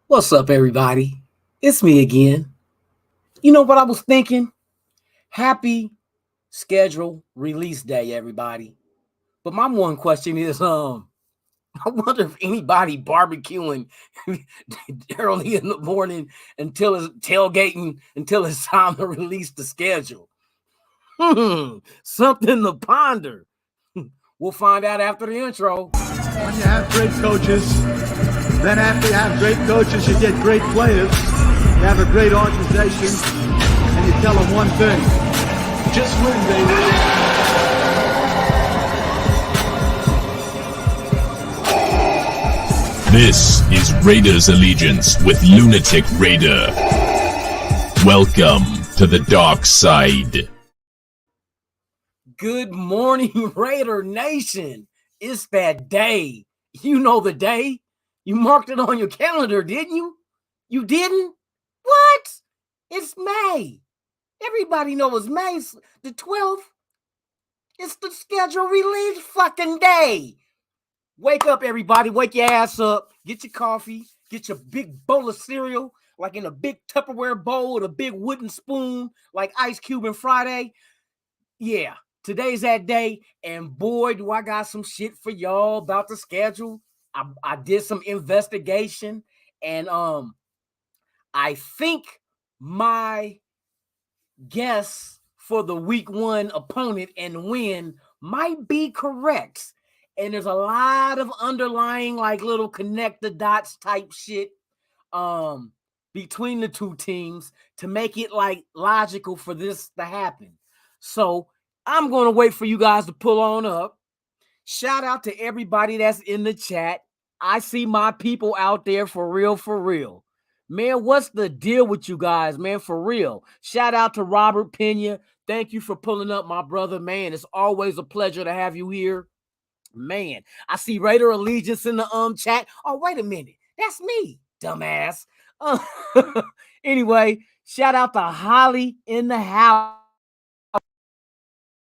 What's up, everybody? It's me again. You know what I was thinking? Happy schedule release day, everybody. But my one question is, I wonder if anybody barbecuing early in the morning until it's tailgating until it's time to release the schedule. Something to ponder. We'll find out after the intro. When you have great coaches, then after you have great coaches, you get great players. You have a great organization, and you tell them one thing: just win, baby. This is Raiders Allegiance with Lunatic Raider. Welcome to the dark side. Good morning, Raider Nation. It's that day. You know the day. You marked it on your calendar, didn't you? You didn't? What? It's May. Everybody knows May the 12th. It's the schedule release fucking day. Wake up, everybody. Wake your ass up. Get your coffee. Get your big bowl of cereal, like in a big Tupperware bowl with a big wooden spoon, like Ice Cube and Friday. Yeah, today's that day. And boy, do I got some shit for y'all about the schedule. I did some investigation, and I think my guess for the week one opponent and win might be correct. And there's a lot of underlying, like, little connect the dots type shit between the two teams to make it like logical for this to happen. So I'm going to wait for you guys to pull on up. Shout out to everybody that's in the chat. I see my people out there for real, for real. Man, what's the deal with you guys, man? For real. Shout out to Robert Pena. Thank you for pulling up, my brother, man. It's always a pleasure to have you here. Man, I see Raider Allegiance in the chat. Oh, wait a minute. That's me, dumbass. Anyway, shout out to Holly in the house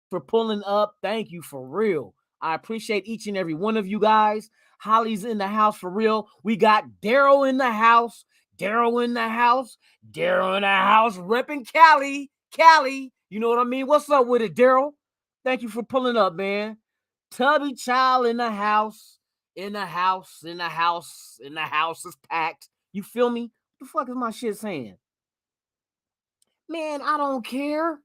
for pulling up. Thank you for real. I appreciate each and every one of you guys. Holly's in the house for real. We got Daryl in the house. Daryl in the house. Daryl in the house repping Cali. Cali, you know what I mean? What's up with it, Daryl? Thank you for pulling up, man. Tubby Child in the house. In the house. In the house. In the house is packed. You feel me? What the fuck is my shit saying? Man, I don't care.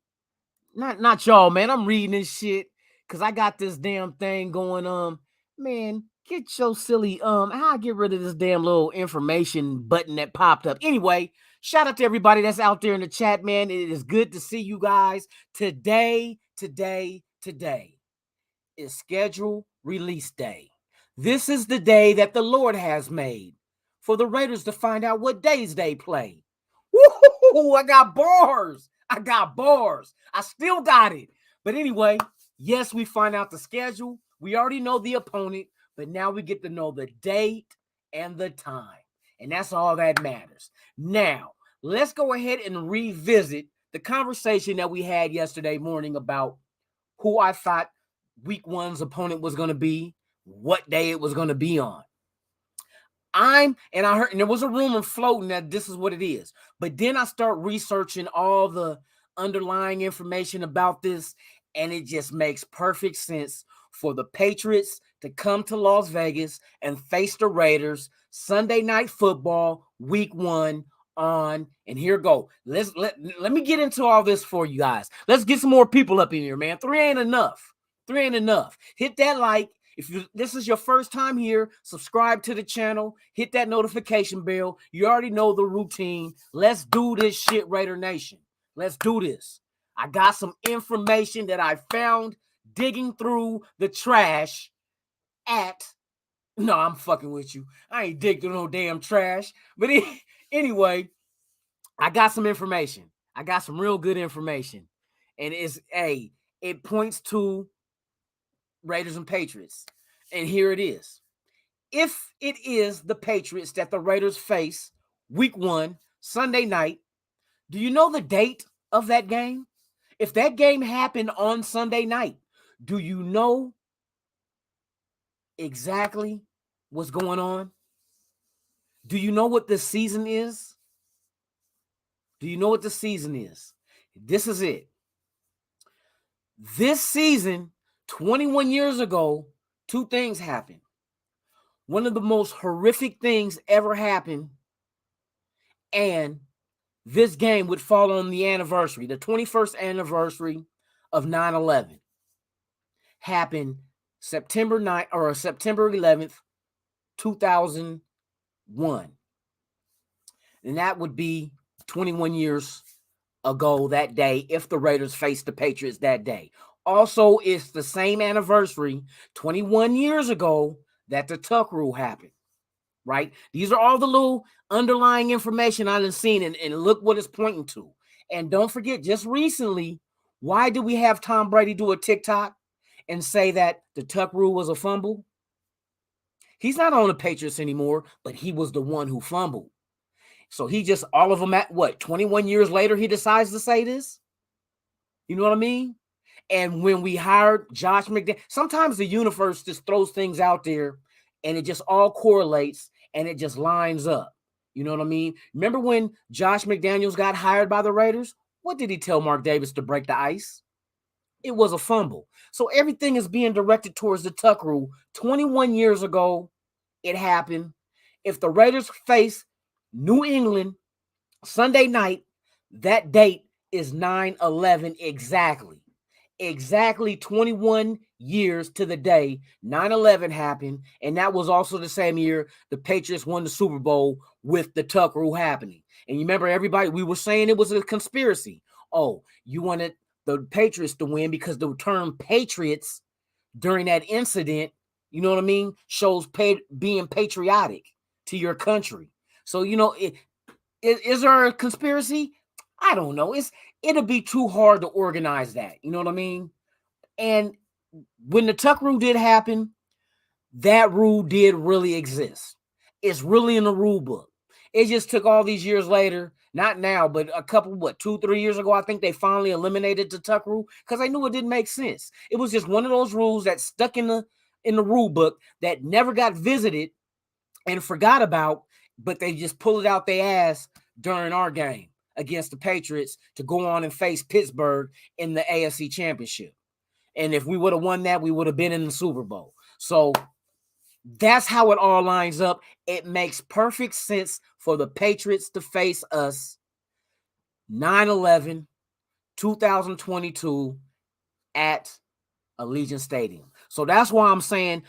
Not y'all, man. I'm reading this shit because I got this damn thing going. Man, get your silly how I get rid of this damn little information button that popped up. Anyway, shout out to everybody that's out there in the chat, man. It is good to see you guys. Today is schedule release day. This is the day that the Lord has made for the Raiders to find out what days they play. Woo! I got bars. I still got it. But anyway, yes, we find out the schedule. We already know the opponent, but now we get to know the date and the time. And that's all that matters. Now, let's go ahead and revisit the conversation that we had yesterday morning about who I thought week one's opponent was going to be, what day it was going to be on. I heard, and there was a rumor floating that this is what it is. But then I start researching all the underlying information about this, and it just makes perfect sense for the Patriots to come to Las Vegas and face the Raiders Sunday Night Football Week 1 on, and here go. Let me get into all this for you guys. Let's get some more people up in here, man. 3 ain't enough. 3 ain't enough. Hit that like. If this is your first time here, subscribe to the channel, hit that notification bell. You already know the routine. Let's do this shit, Raider Nation. Let's do this. I got some information that I found digging through the trash no, I'm fucking with you. I ain't digging through no damn trash. But anyway, I got some information. I got some real good information. And it points to Raiders and Patriots. And here it is. If it is the Patriots that the Raiders face Week 1, Sunday night, do you know the date of that game? If that game happened on Sunday night, do you know exactly what's going on? Do you know what the season is? Do you know what the season is? This is it. This season, 21 years ago, 2 things happened. One of the most horrific things ever happened, and this game would fall on the anniversary, the 21st anniversary of 9/11. Happened September 11th, 2001. And that would be 21 years ago that day if the Raiders faced the Patriots that day. Also, it's the same anniversary, 21 years ago, that the Tuck Rule happened, right? These are all the little underlying information I've seen, and look what it's pointing to. And don't forget, just recently, why did we have Tom Brady do a TikTok and say that the Tuck Rule was a fumble? He's not on the Patriots anymore, but he was the one who fumbled. So he just, all of them at 21 years later, he decides to say this? You know what I mean? And when we hired Josh McDaniels, sometimes the universe just throws things out there and it just all correlates and it just lines up. You know what I mean? Remember when Josh McDaniels got hired by the Raiders? What did he tell Mark Davis to break the ice? It was a fumble. So everything is being directed towards the Tuck Rule. 21 years ago, it happened. If the Raiders face New England Sunday night, that date is 9/11 exactly. Exactly 21 years to the day 9/11 happened, and that was also the same year the Patriots won the Super Bowl with the Tuck Rule happening. And you remember everybody, we were saying it was a conspiracy. Oh, you wanted the Patriots to win because the term Patriots during that incident, you know what I mean, shows being patriotic to your country. So, you know, is there a conspiracy? I don't know. It'll be too hard to organize that. You know what I mean? And when the Tuck Rule did happen, that rule did really exist. It's really in the rule book. It just took all these years later, not now, but a couple, 2-3 years ago, I think they finally eliminated the Tuck Rule because they knew it didn't make sense. It was just one of those rules that stuck in the rule book that never got visited and forgot about, but they just pulled it out their ass during our game against the Patriots to go on and face Pittsburgh in the AFC Championship. And if we would have won that, we would have been in the Super Bowl. So that's how it all lines up. It makes perfect sense for the Patriots to face us 9/11, 2022 at Allegiant Stadium. So that's why I'm saying,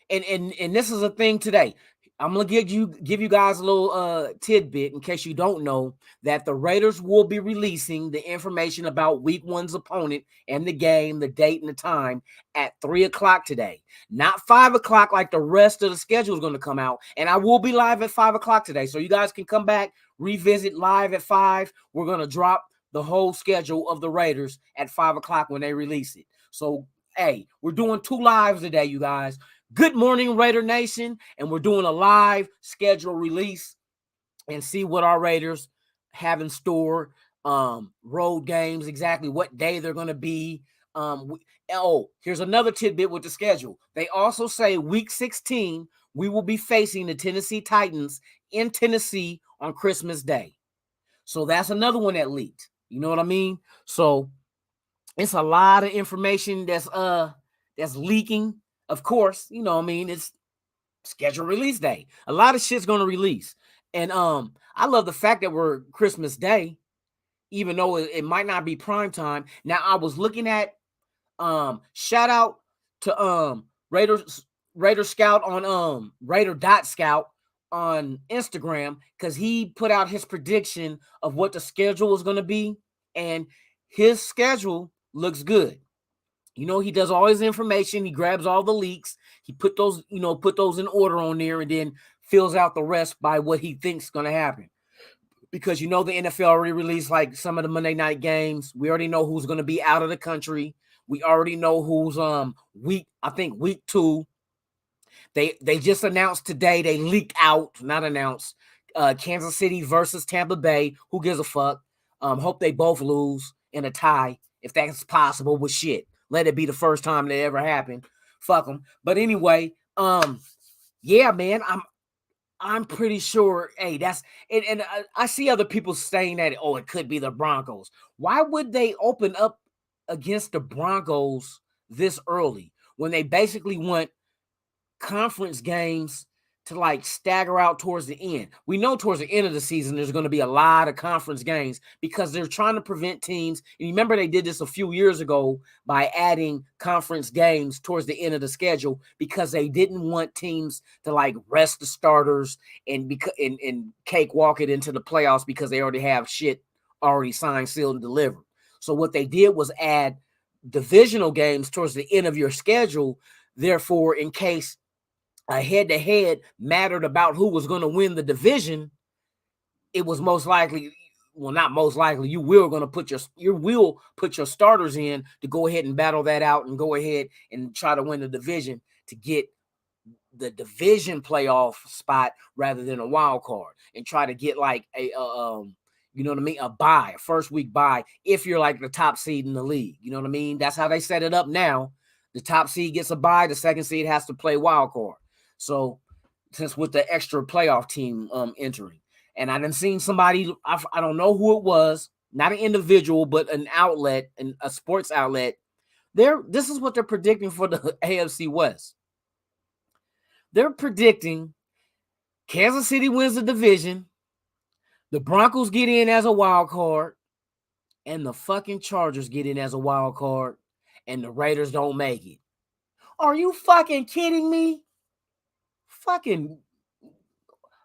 and this is a thing today. I'm going to give you guys a little tidbit in case you don't know that the Raiders will be releasing the information about Week 1's opponent and the game, the date and the time at 3 o'clock today. Not 5 o'clock like the rest of the schedule is going to come out. And I will be live at 5 o'clock today. So you guys can come back, revisit live at 5. We're going to drop the whole schedule of the Raiders at 5 o'clock when they release it. So, hey, we're doing 2 lives today, you guys. Good morning, Raider Nation, and we're doing a live schedule release and see what our Raiders have in store. Road games, exactly what day they're going to be. Here's another tidbit with the schedule. They also say Week 16, we will be facing the Tennessee Titans in Tennessee on Christmas Day. So that's another one that leaked. You know what I mean? So it's a lot of information that's leaking of course, you know, I mean, it's scheduled release day. A lot of shit's gonna release. And I love the fact that we're Christmas Day, even though it might not be prime time. Now I was looking at shout out to Raider Scout on Raider.Scout on Instagram, because he put out his prediction of what the schedule was going to be, and his schedule looks good. You know, he does all his information, he grabs all the leaks, he put those in order on there, and then fills out the rest by what he thinks is going to happen. Because you know the NFL already released like some of the Monday night games. We already know who's going to be out of the country. We already know who's week 2. They just announced today, they leaked out, not announced, Kansas City versus Tampa Bay. Who gives a fuck? Hope they both lose in a tie, if that's possible, with shit. Let it be the first time that ever happened. Fuck them. But anyway, yeah, man, I'm pretty sure, hey, that's, and I see other people saying that, oh, it could be the Broncos. Why would they open up against the Broncos this early when they basically want conference games to like stagger out towards the end? We know towards the end of the season there's going to be a lot of conference games because they're trying to prevent teams. And remember, they did this a few years ago by adding conference games towards the end of the schedule because they didn't want teams to like rest the starters and cakewalk it into the playoffs because they already have shit already signed, sealed, and delivered. So what they did was add divisional games towards the end of your schedule. Therefore, in case a head-to-head mattered about who was going to win the division, it was most likely, well, not most likely, you will put your starters in to go ahead and battle that out and go ahead and try to win the division to get the division playoff spot rather than a wild card, and try to get like a you know what I mean, a bye, a first week bye, if you're like the top seed in the league. You know what I mean? That's how they set it up now. The top seed gets a bye, the second seed has to play wild card. So, since with the extra playoff team entering, and I done seen somebody, I don't know who it was, not an individual, but an outlet, and a sports outlet. This is what they're predicting for the AFC West. They're predicting Kansas City wins the division, the Broncos get in as a wild card, and the fucking Chargers get in as a wild card, and the Raiders don't make it. Are you fucking kidding me? Fucking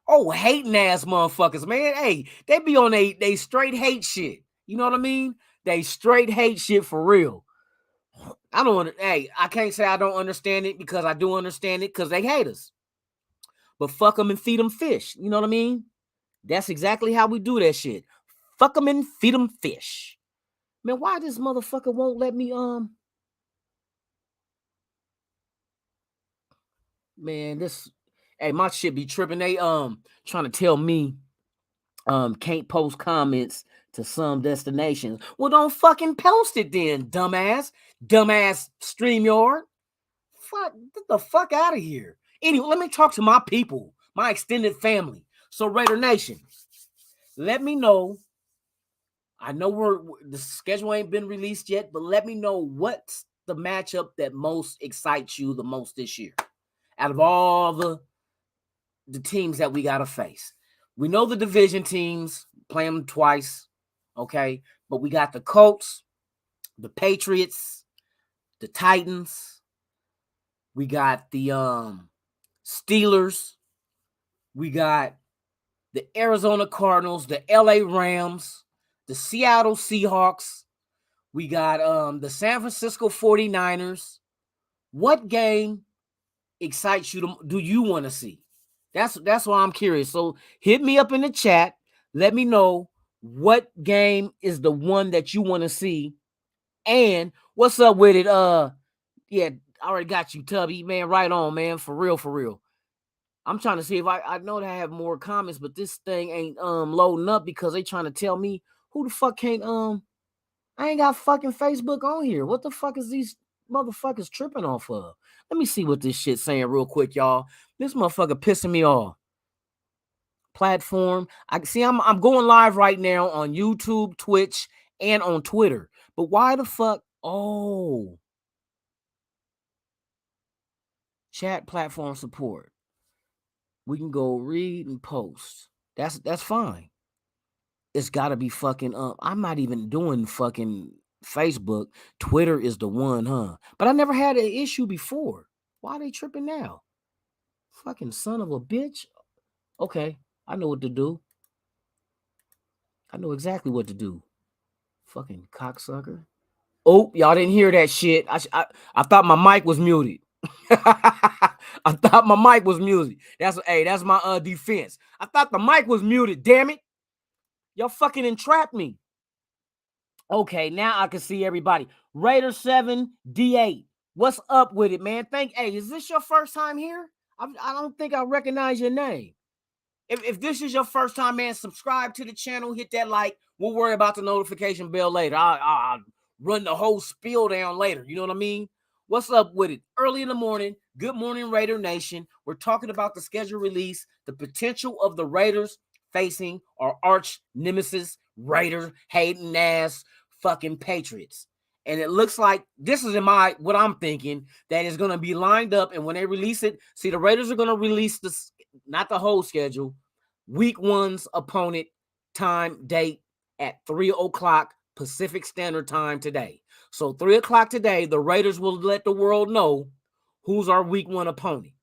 hating ass motherfuckers, man. Hey, they be on they straight hate shit. You know what I mean? They straight hate shit for real. I can't say I don't understand it, because I do understand it, because they hate us. But fuck them and feed them fish. You know what I mean? That's exactly how we do that shit. Fuck them and feed them fish. Man, why this motherfucker won't let me man, this, hey, my shit be tripping. They trying to tell me can't post comments to some destinations. Well, don't fucking post it then, dumbass StreamYard. Fuck, get the fuck out of here. Anyway, let me talk to my people, my extended family. So Raider Nation, let me know. I know the schedule ain't been released yet, but let me know what's the matchup that most excites you the most this year out of all the teams that we got to face. We know the division teams, play them twice, okay? But we got the Colts, the Patriots, the Titans. We got the Steelers. We got the Arizona Cardinals, the LA Rams, the Seattle Seahawks. We got the San Francisco 49ers. What game excites you? Do you want to see? That's why I'm curious. So hit me up in the chat. Let me know what game is the one that you want to see. And what's up with it? Yeah, I already got you, Tubby. Man, right on, man. For real. I'm trying to see if I know that I have more comments, but this thing ain't loading up because they trying to tell me who the fuck can't I ain't got fucking Facebook on here. What the fuck is these motherfuckers tripping off of? Let me see what this shit's saying real quick, y'all. This motherfucker pissing me off. Platform. I see I'm going live right now on YouTube, Twitch, and on Twitter. But why the fuck? Oh. Chat platform support. We can go read and post. That's fine. It's got to be fucking I'm not even doing fucking Facebook. Twitter is the one, huh? But I never had an issue before. Why are they tripping now? Fucking son of a bitch. Okay, I know what to do. I know exactly what to do. Fucking cocksucker. Oh, y'all didn't hear that shit. I thought my mic was muted. I thought my mic was muted. That's my defense. I thought the mic was muted. Damn it. Y'all fucking entrapped me. Okay, now I can see everybody. Raider 7 D8. What's up with it, man? Hey, is this your first time here? I don't think I recognize your name. If this is your first time, man, subscribe to the channel, hit that like. We'll worry about the notification bell later. I'll run the whole spiel down later. You know what I mean? What's up with it? Early in the morning, good morning, Raider Nation. We're talking about the schedule release, the potential of the Raiders facing our arch nemesis, Raiders hating ass fucking Patriots. And it looks like this is what I'm thinking, that is going to be lined up. And when they release it, see, the Raiders are going to release this, not the whole schedule, week 1's opponent, time, date at 3 o'clock Pacific Standard Time today. So 3 o'clock today, the Raiders will let the world know who's our week 1 opponent.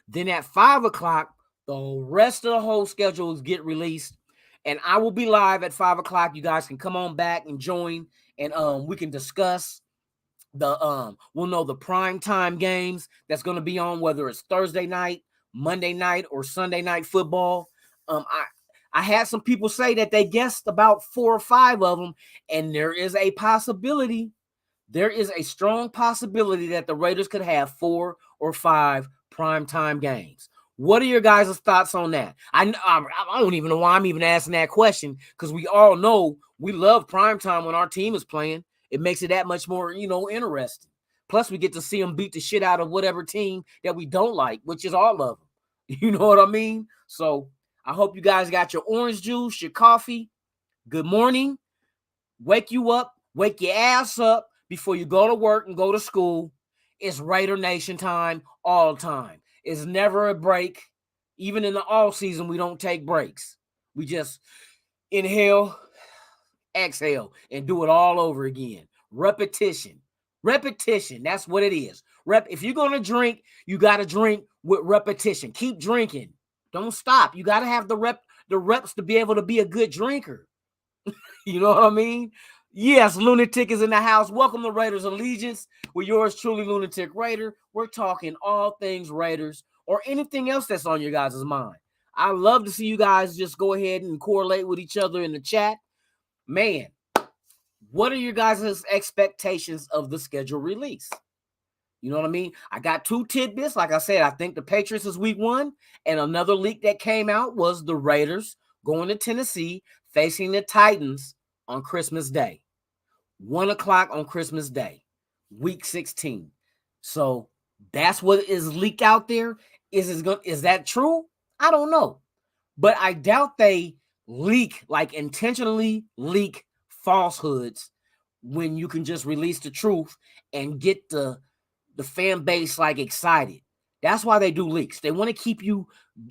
Then at 5 o'clock, the rest of the whole schedules get released. And I will be live at 5 o'clock. You guys can come on back and join. And we can discuss we'll know the prime time games that's going to be on, whether it's Thursday night, Monday night, or Sunday night football. I had some people say that they guessed about 4 or 5 of them, and there is a possibility. There is a strong possibility that the Raiders could have 4 or 5 primetime games. What are your guys' thoughts on that? I don't even know why I'm even asking that question, because we all know we love primetime when our team is playing. It makes it that much more, interesting. Plus, we get to see them beat the shit out of whatever team that we don't like, which is all of them. You know what I mean? So I hope you guys got your orange juice, your coffee. Good morning. Wake you up. Wake your ass up before you go to work and go to school. It's Raider Nation time all time. It's never a break. Even in the off season, we don't take breaks. We just inhale, exhale, and do it all over again. Repetition. That's what it is. If you're going to drink, you got to drink with repetition. Keep drinking. Don't stop. You got to have the reps to be able to be a good drinker. You know what I mean? Yes, Lunatic is in the house. Welcome to Raiders Allegiance with yours truly, Lunatic Raider. We're talking all things Raiders or anything else that's on your guys' mind. I love to see you guys just go ahead and correlate with each other in the chat. Man, what are your guys' expectations of the schedule release? You know what I mean? I got 2 tidbits. Like I said, I think the Patriots is week 1. And another leak that came out was the Raiders going to Tennessee facing the Titans on Christmas Day. 1 o'clock on Christmas Day, week 16. So that's what is leaked out there. Is that true? I don't know. But I doubt they intentionally leak falsehoods when you can just release the truth and get the fan base excited. That's why they do leaks. They want to keep you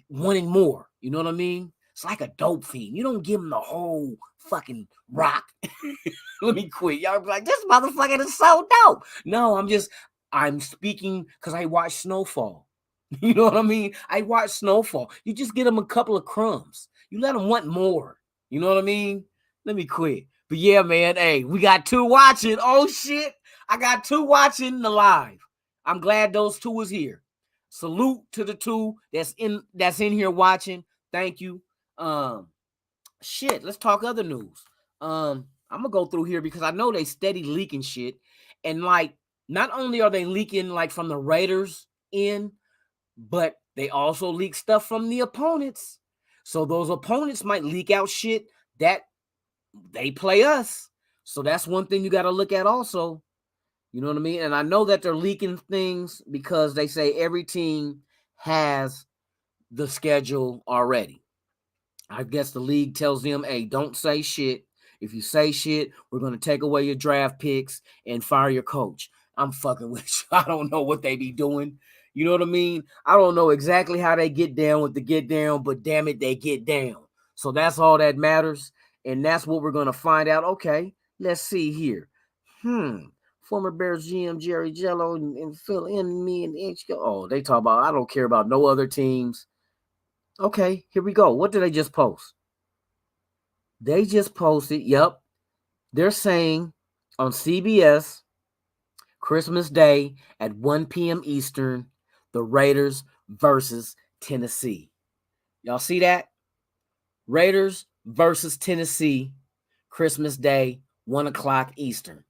wanting more. You know what I mean? It's like a dope fiend. You don't give them the whole fucking rock. Let me quit. Y'all be like, this motherfucker is so dope. No, I'm speaking because I watch Snowfall. You know what I mean? I watch Snowfall. You just get them a couple of crumbs. You let them want more. You know what I mean? Let me quit. But yeah, man, hey, we got 2 watching. Oh, shit. I got 2 watching the live. I'm glad those 2 is here. Salute to the 2 that's in here watching. Thank you. Shit, let's talk other news. I'm gonna go through here because I know they steady leaking shit. And not only are they leaking from the Raiders but they also leak stuff from the opponents. So those opponents might leak out shit that they play us. So that's one thing you got to look at also. You know what I mean? And I know that they're leaking things because they say every team has the schedule already. I guess the league tells them, hey, don't say shit. If you say shit, we're going to take away your draft picks and fire your coach. I'm fucking with you. I don't know what they be doing. You know what I mean? I don't know exactly how they get down with the get down, but damn it, they get down. So that's all that matters. And that's what we're going to find out. Okay, let's see here. Former Bears GM Jerry Jello and Phil and me and HQ. Oh, they talk about, I don't care about no other teams. Okay, here we go. What did they just post? They just posted, yep. They're saying on CBS, Christmas Day at 1 p.m. Eastern, the Raiders versus Tennessee. Y'all see that? Raiders versus Tennessee, Christmas Day, 1 o'clock Eastern.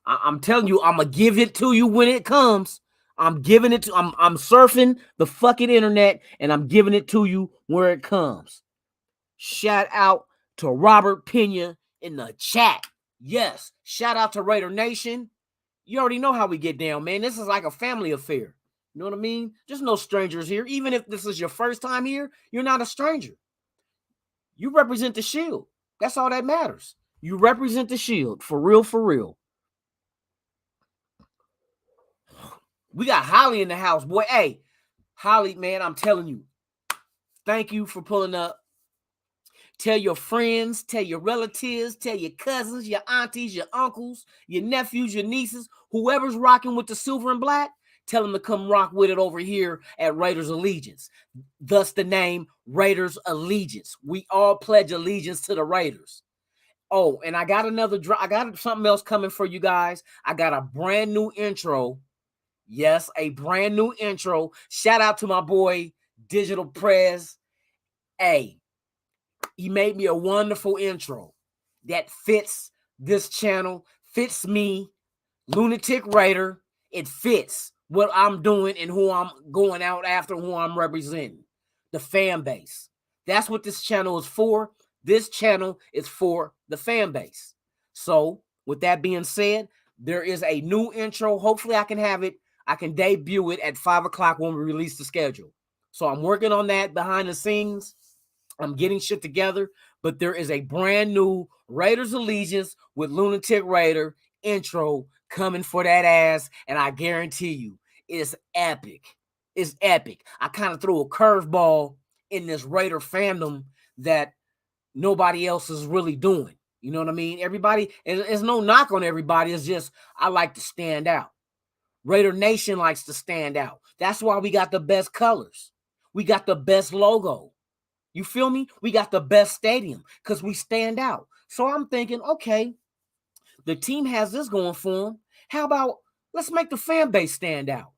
I'm telling you, I'm going to give it to you when it comes. I'm giving it to, I'm surfing the fucking internet and I'm giving it to you where it comes. Shout out to Robert Pena in the chat. Yes, shout out to Raider Nation. You already know how we get down, man. This is like a family affair. You know what I mean? There's no strangers here. Even if this is your first time here, you're not a stranger. You represent the Shield. That's all that matters. You represent the Shield. For real, for real. We got Holly in the house, boy. Hey, Holly, man, I'm telling you. Thank you for pulling up. Tell your friends, tell your relatives, tell your cousins, your aunties, your uncles, your nephews, your nieces, whoever's rocking with the silver and black, tell them to come rock with it over here at Raiders Allegiance. Thus the name Raiders Allegiance. We all pledge allegiance to the Raiders. Oh, and I got I got something else coming for you guys. I got a brand new intro. Yes, a brand new intro. Shout out to my boy, Digital Prez. Hey, he made me a wonderful intro that fits this channel, fits me, Lunatic Raider. It fits what I'm doing and who I'm going out after, who I'm representing, the fan base. That's what this channel is for. This channel is for the fan base. So with that being said, there is a new intro. Hopefully I can have it. I can debut it at 5 o'clock when we release the schedule. So I'm working on that behind the scenes. I'm getting shit together, but there is a brand new Raiders Allegiance with Lunatic Raider intro coming for that ass, and I guarantee you, it's epic. It's epic. I kind of threw a curveball in this Raider fandom that nobody else is really doing. You know what I mean? Everybody, there's no knock on everybody. It's just I like to stand out. Raider Nation likes to stand out. That's why we got the best colors. We got the best logo. You feel me? We got the best stadium because we stand out. So I'm thinking, okay, the team has this going for them. How about let's make the fan base stand out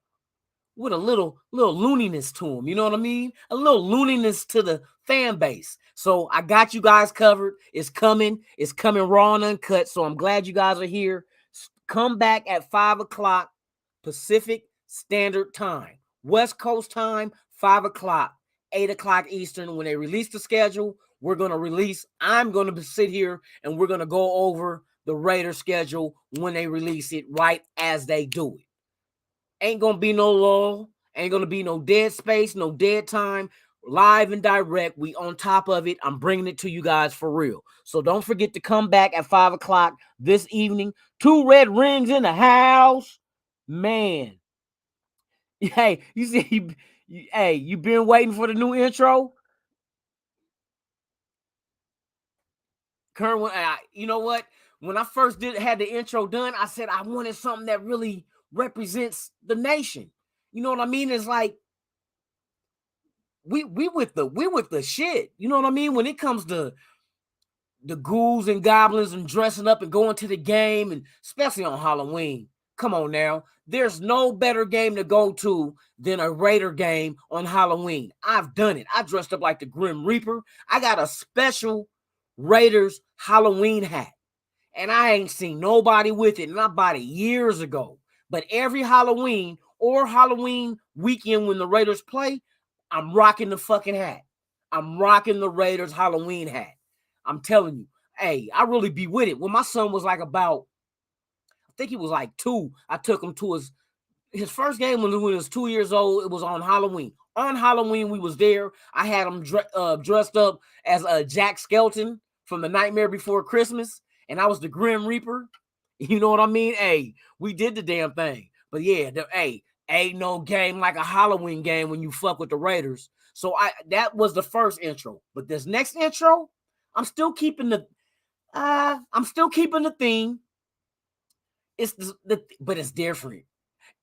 with a little looniness to them. You know what I mean? A little looniness to the fan base. So I got you guys covered. It's coming. It's coming raw and uncut. So I'm glad you guys are here. Come back at 5 o'clock Pacific Standard Time. West Coast time, 5 o'clock. 8 o'clock Eastern. When they release the schedule, I'm going to sit here and we're going to go over the Raider schedule when they release it right as they do it. Ain't going to be no lull. Ain't going to be no dead space, no dead time. Live and direct. We on top of it. I'm bringing it to you guys for real. So don't forget to come back at 5 o'clock this evening. 2 red rings in the house. Man. Hey, you see, hey, you been waiting for the new intro? Kerwin, you know what? When I first had the intro done, I said I wanted something that really represents the nation. You know what I mean? It's like we with the shit. You know what I mean? When it comes to the ghouls and goblins and dressing up and going to the game, and especially on Halloween. Come on now. There's no better game to go to than a Raider game on Halloween. I've done it. I dressed up like the Grim Reaper. I got a special Raiders Halloween hat. And I ain't seen nobody with it. And I bought it years ago. But every Halloween or Halloween weekend when the Raiders play, I'm rocking the fucking hat. I'm rocking the Raiders Halloween hat. I'm telling you. Hey, I really be with it. When my son was like about, I think he was like 2. I took him to his first game when he was 2 years old. It was on Halloween. On Halloween, we was there. I had him dressed up as Jack Skelton from The Nightmare Before Christmas, and I was the Grim Reaper. You know what I mean? Hey, we did the damn thing. But yeah, hey, Ain't no game like a Halloween game when you fuck with the Raiders. So that was the first intro. But this next intro, I'm still keeping the theme. It's but it's different.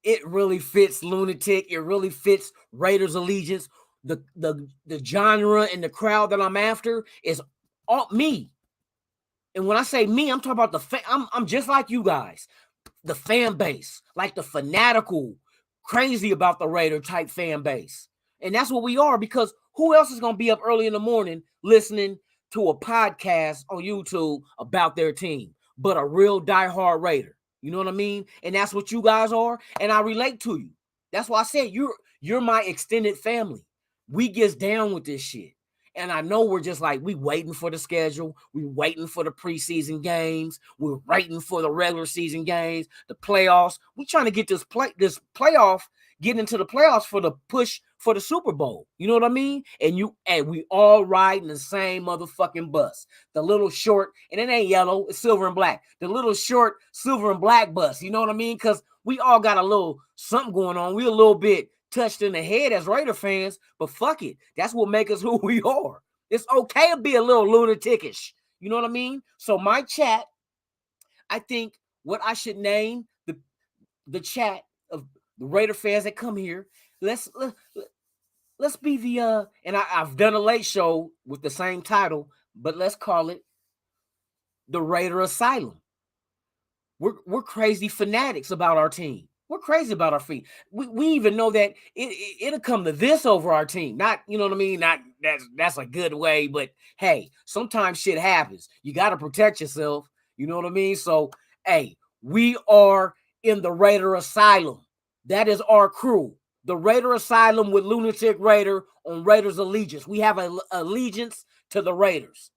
It really fits Lunatic. It really fits Raiders allegiance. The genre and the crowd that I'm after is all me. And when I say me, I'm talking about I'm just like you guys. The fan base, like the fanatical, crazy about the Raider type fan base. And that's what we are, because who else is going to be up early in the morning listening to a podcast on YouTube about their team but a real diehard Raider? You know what I mean? And that's what you guys are. And I relate to you. That's why I said you're my extended family. We get down with this shit. And I know we're just like, we waiting for the schedule. We waiting for the preseason games. We're waiting for the regular season games, the playoffs. We trying to get this playoff, get into the playoffs for the push for the Super Bowl. You know what I mean? And we all riding the same motherfucking bus. The little short, and it ain't yellow, it's silver and black. The little short silver and black bus. You know what I mean? Because we all got a little something going on. We a little bit touched in the head as Raider fans, but fuck it. That's what makes us who we are. It's okay to be a little lunatikish. You know what I mean? So my chat, I think what I should name the chat of the Raider fans that come here, let's be the and I've done a late show with the same title, but let's call it the Raider Asylum. We're crazy fanatics about our team. We're crazy about our feet. We even know that it'll come to this over our team. Not, you know what I mean? Not that's a good way, but hey, sometimes shit happens. You got to protect yourself. You know what I mean? So, hey, we are in the Raider Asylum. That is our crew. The Raider Asylum with Lunatic Raider on Raiders Allegiance. We have an allegiance to the Raiders.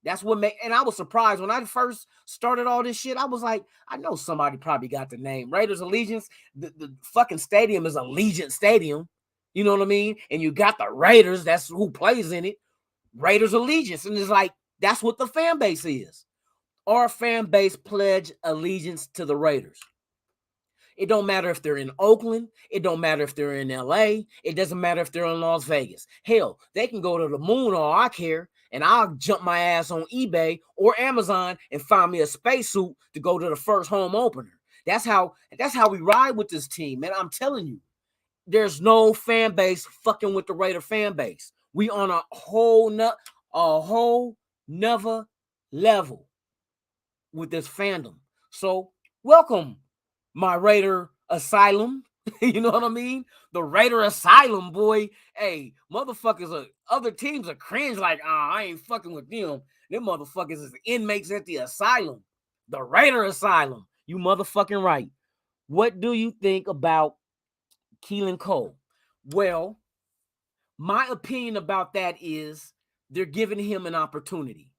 That's what and I was surprised when I first started all this shit. I was like, I know somebody probably got the name Raiders Allegiance. The fucking stadium is Allegiant Stadium. You know what I mean? And you got the Raiders, that's who plays in it. Raiders Allegiance. And it's like, that's what the fan base is. Our fan base pledge allegiance to the Raiders. It don't matter if they're in Oakland. It don't matter if they're in LA. It doesn't matter if they're in Las Vegas. Hell, they can go to the moon, all I care. And I'll jump my ass on eBay or Amazon and find me a spacesuit to go to the first home opener. That's how we ride with this team, man. I'm telling you, there's no fan base fucking with the Raider fan base. We on a whole nother level with this fandom. So welcome, my Raider Asylum. You know what I mean? The Raider Asylum, boy. Hey, motherfuckers, other teams are cringe like, I ain't fucking with them. Them motherfuckers is inmates at the asylum. The Raider Asylum. You motherfucking right. What do you think about Keelan Cole? Well, my opinion about that is they're giving him an opportunity.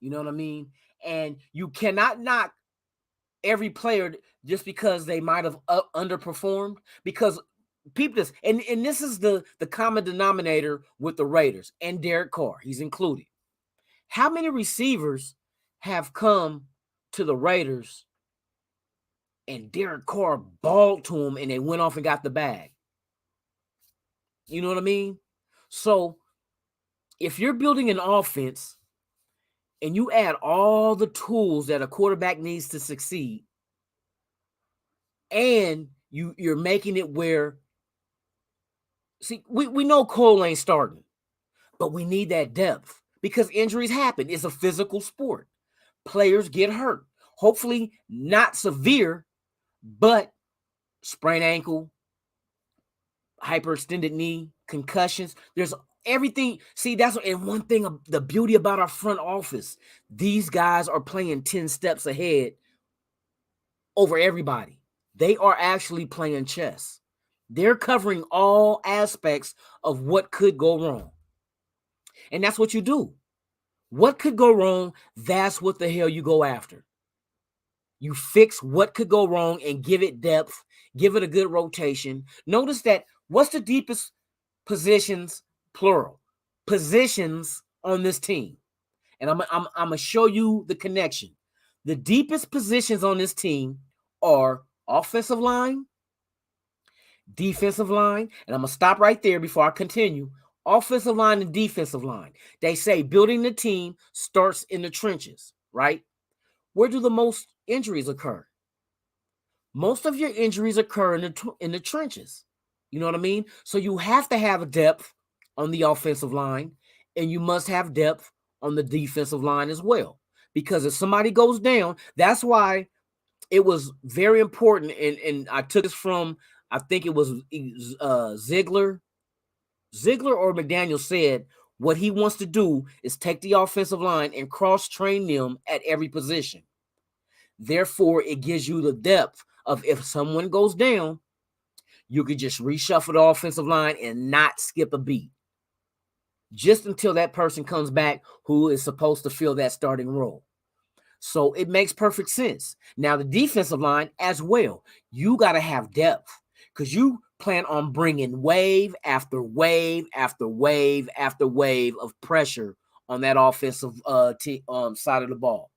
You know what I mean? And you cannot knock every player just because they might have underperformed, because people and this is the common denominator with the Raiders and Derek Carr, he's included. How many receivers have come to the Raiders and Derek Carr balled to them and they went off and got the bag? You know what I mean? So if you're building an offense and you add all the tools that a quarterback needs to succeed, and you're making it where, see, we know Cole ain't starting, but we need that depth because injuries happen. It's a physical sport. Players get hurt. Hopefully not severe, but sprained ankle, hyperextended knee, concussions. There's everything. See, and one thing, the beauty about our front office, these guys are playing 10 steps ahead over everybody. They are actually playing chess. They're covering all aspects of what could go wrong. And that's what you do. What could go wrong, that's what the hell you go after. You fix what could go wrong and give it depth, give it a good rotation. Notice that what's the deepest positions, plural, positions on this team? And I'm going to show you the connection. The deepest positions on this team are offensive line, defensive line, and I'm going to stop right there before I continue. Offensive line and defensive line. They say building the team starts in the trenches, right? Where do the most injuries occur? Most of your injuries occur in the trenches. You know what I mean? So you have to have a depth on the offensive line, and you must have depth on the defensive line as well. Because if somebody goes down, that's why it was very important. And I took this from, I think it was Ziegler or McDaniel said what he wants to do is take the offensive line and cross-train them at every position. Therefore, it gives you the depth of if someone goes down, you could just reshuffle the offensive line and not skip a beat just until that person comes back who is supposed to fill that starting role. So it makes perfect sense. Now, the defensive line as well, you got to have depth because you plan on bringing wave after wave after wave after wave of pressure on that offensive side of the ball.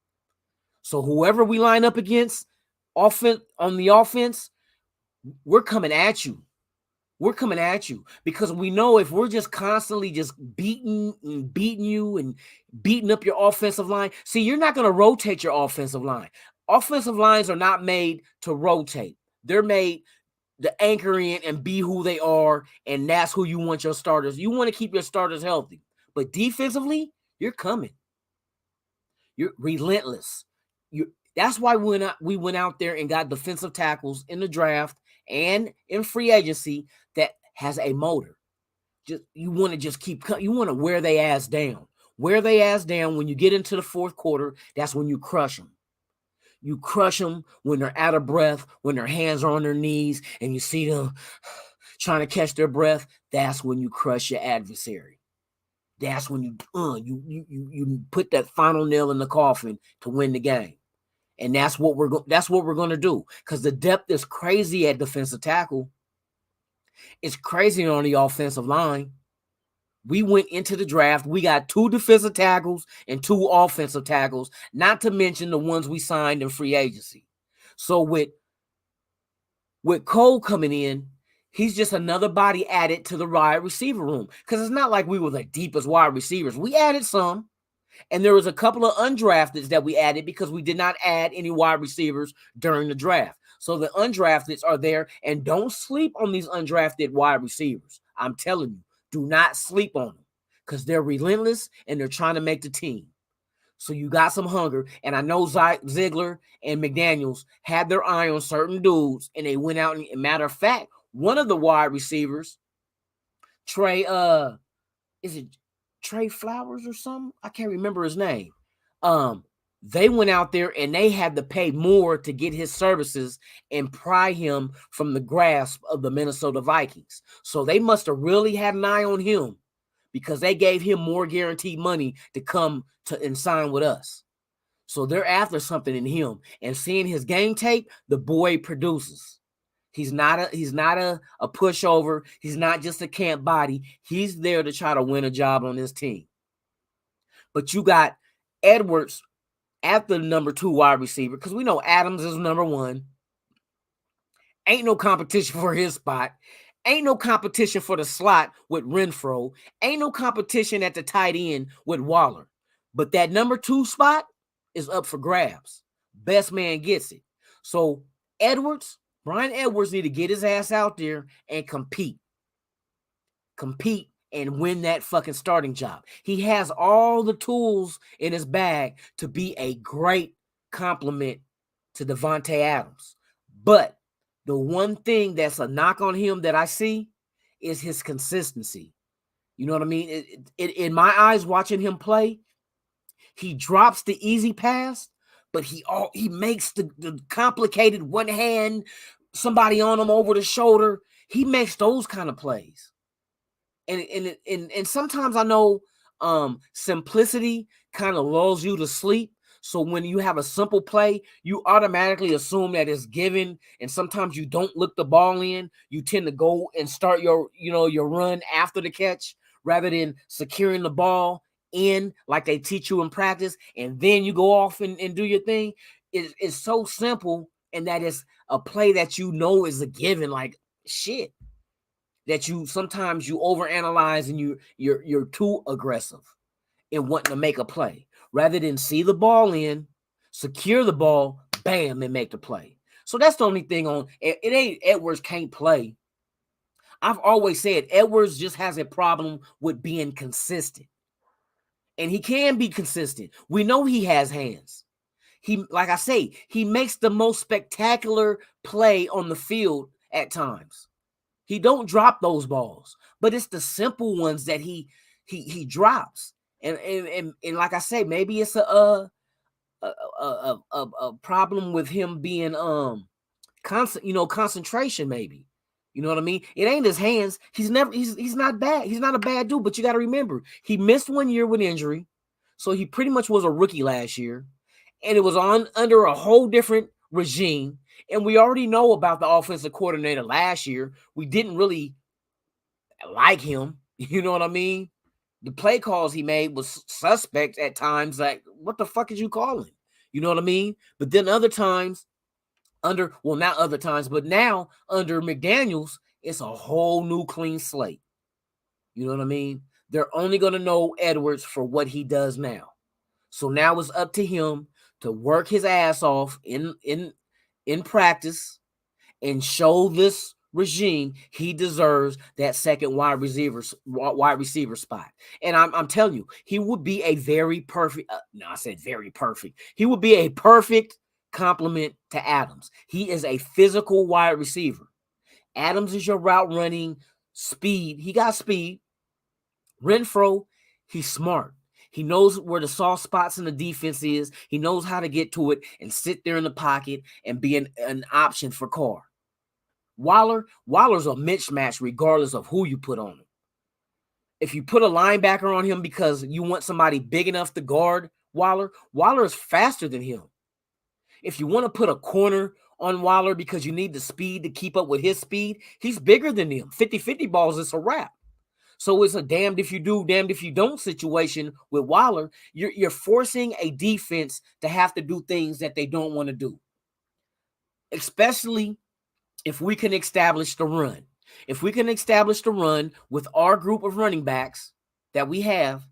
So whoever we line up against on the offense, we're coming at you. We're coming at you because we know if we're just constantly just beating you and beating up your offensive line, see, you're not going to rotate your offensive line. Offensive lines are not made to rotate. They're made to anchor in and be who they are, and that's who you want your starters. You want to keep your starters healthy. But defensively, you're coming. You're relentless. That's why we went out there and got defensive tackles in the draft and in free agency that has a motor. You want to just you want to wear their ass down. Wear their ass down when you get into the fourth quarter. That's when you crush them. You crush them when they're out of breath, when their hands are on their knees, and you see them trying to catch their breath. That's when you crush your adversary. That's when you put that final nail in the coffin to win the game. And that's what we're going to do because the depth is crazy at defensive tackle. It's crazy on the offensive line. We went into the draft. We got 2 defensive tackles and 2 offensive tackles, not to mention the ones we signed in free agency. So with Cole coming in, he's just another body added to the wide receiver room because it's not like we were the deepest wide receivers. We added some. And there was a couple of undrafteds that we added because we did not add any wide receivers during the draft. So the undrafteds are there, and don't sleep on these undrafted wide receivers. I'm telling you, do not sleep on them because they're relentless and they're trying to make the team. So you got some hunger. And I know Ziegler and McDaniels had their eye on certain dudes, and they went out. And matter of fact, one of the wide receivers, Trey Flowers or something? I can't remember his name. They went out there and they had to pay more to get his services and pry him from the grasp of the Minnesota Vikings. So they must have really had an eye on him because they gave him more guaranteed money to come to and sign with us. So they're after something in him. And seeing his game tape, the boy produces. He's not a pushover. He's not just a camp body. He's there to try to win a job on this team. But you got Edwards at the number 2 wide receiver because we know Adams is number 1. Ain't no competition for his spot. Ain't no competition for the slot with Renfro. Ain't no competition at the tight end with Waller. But that number 2 spot is up for grabs. Best man gets it. So Brian Edwards need to get his ass out there and compete and win that fucking starting job. He has all the tools in his bag to be a great complement to Davante Adams. But the one thing that's a knock on him that I see is his consistency. You know what I mean? In my eyes, watching him play, he drops the easy pass, but he makes the complicated one hand, somebody on him over the shoulder. He makes those kind of plays. And sometimes I know simplicity kind of lulls you to sleep. So when you have a simple play, you automatically assume that it's given. And sometimes you don't look the ball in. You tend to go and start your run after the catch rather than securing the ball in like they teach you in practice. And then you go off and do your thing. It's so simple. And that is a play that you know is a given. Like, shit, that you sometimes you overanalyze and you're too aggressive in wanting to make a play rather than see the ball in, secure the ball, bam, and make the play. So that's the only thing on it. It ain't Edwards can't play. I've always said Edwards just has a problem with being consistent. And he can be consistent. We know he has hands. He, like I say, he makes the most spectacular play on the field at times. He don't drop those balls, but it's the simple ones that he drops. And like I say, maybe it's a problem with him being concentration, maybe. You know what I mean? It ain't his hands. He's not bad. He's not a bad dude, but you got to remember, he missed 1 year with injury. So he pretty much was a rookie last year. And it was under a whole different regime. And we already know about the offensive coordinator last year. We didn't really like him. You know what I mean? The play calls he made was suspect at times. Like, what the fuck is you calling? You know what I mean? But then other times, not other times, but now under McDaniels, it's a whole new clean slate. You know what I mean? They're only going to know Edwards for what he does now. So now it's up to him to work his ass off in practice and show this regime he deserves that second wide receiver spot. And I'm telling you, he would be a very perfect. I said very perfect. He would be a perfect complement to Adams. He is a physical wide receiver. Adams is your route running speed. He got speed. Renfrow, he's smart. He knows where the soft spots in the defense is. He knows how to get to it and sit there in the pocket and be an option for Carr. Waller's a mismatch regardless of who you put on him. If you put a linebacker on him because you want somebody big enough to guard Waller is faster than him. If you want to put a corner on Waller because you need the speed to keep up with his speed, he's bigger than him. 50-50 balls, it's a wrap. So it's a damned if you do, damned if you don't situation with Waller. You're forcing a defense to have to do things that they don't want to do. Especially if we can establish the run. If we can establish the run with our group of running backs that we have,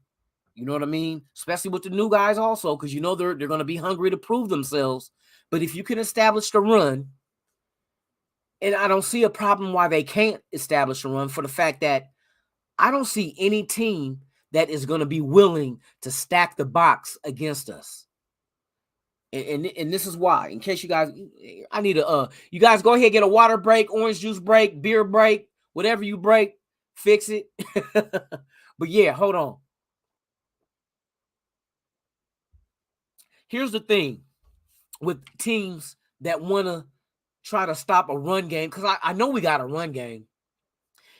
you know what I mean? Especially with the new guys also, because you know they're going to be hungry to prove themselves. But if you can establish the run, and I don't see a problem why they can't establish a run for the fact that I don't see any team that is going to be willing to stack the box against us. And this is why, in case you guys, I need you guys go ahead, get a water break, orange juice break, beer break, whatever you break, fix it. But yeah, hold on. Here's the thing with teams that want to try to stop a run game, because I know we got a run game.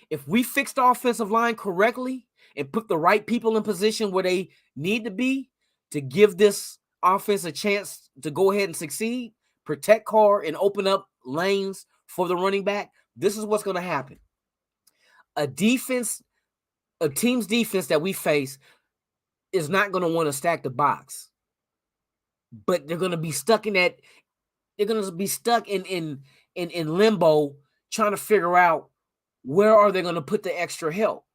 If we fix the offensive line correctly and put the right people in position where they need to be to give this offense a chance to go ahead and succeed, protect Carr, and open up lanes for the running back, this is what's going to happen. A team's defense that we face is not going to want to stack the box, but they're going to be stuck in that. They're going to be stuck in limbo, trying to figure out where are they going to put the extra help?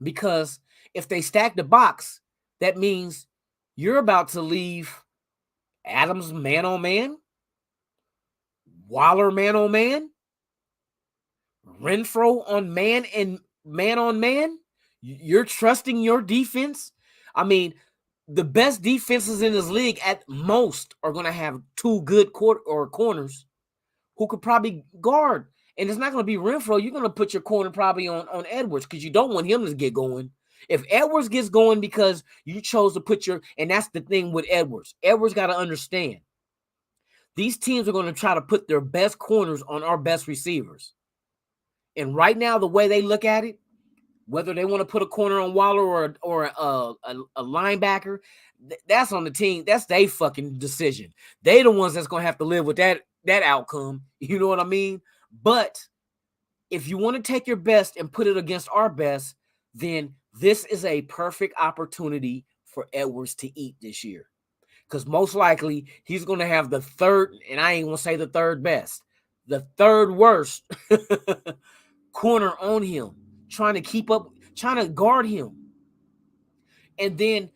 Because if they stack the box, that means you're about to leave Adams man on man, Waller man on man, Renfrow on man and man on man. You're trusting your defense. I mean, the best defenses in this league at most are going to have two good corners who could probably guard. And it's not going to be Renfrow. You're going to put your corner probably on Edwards because you don't want him to get going. If Edwards gets going because you chose to put and that's the thing with Edwards. Edwards got to understand. These teams are going to try to put their best corners on our best receivers. And right now, the way they look at it, whether they want to put a corner on Waller or a linebacker, that's on the team. That's their fucking decision. They the ones that's going to have to live with that outcome. You know what I mean? But if you want to take your best and put it against our best, then this is a perfect opportunity for Edwards to eat this year. Because most likely he's going to have the third, and I ain't going to say the third best, the third worst corner on him, trying to keep up, trying to guard him. And then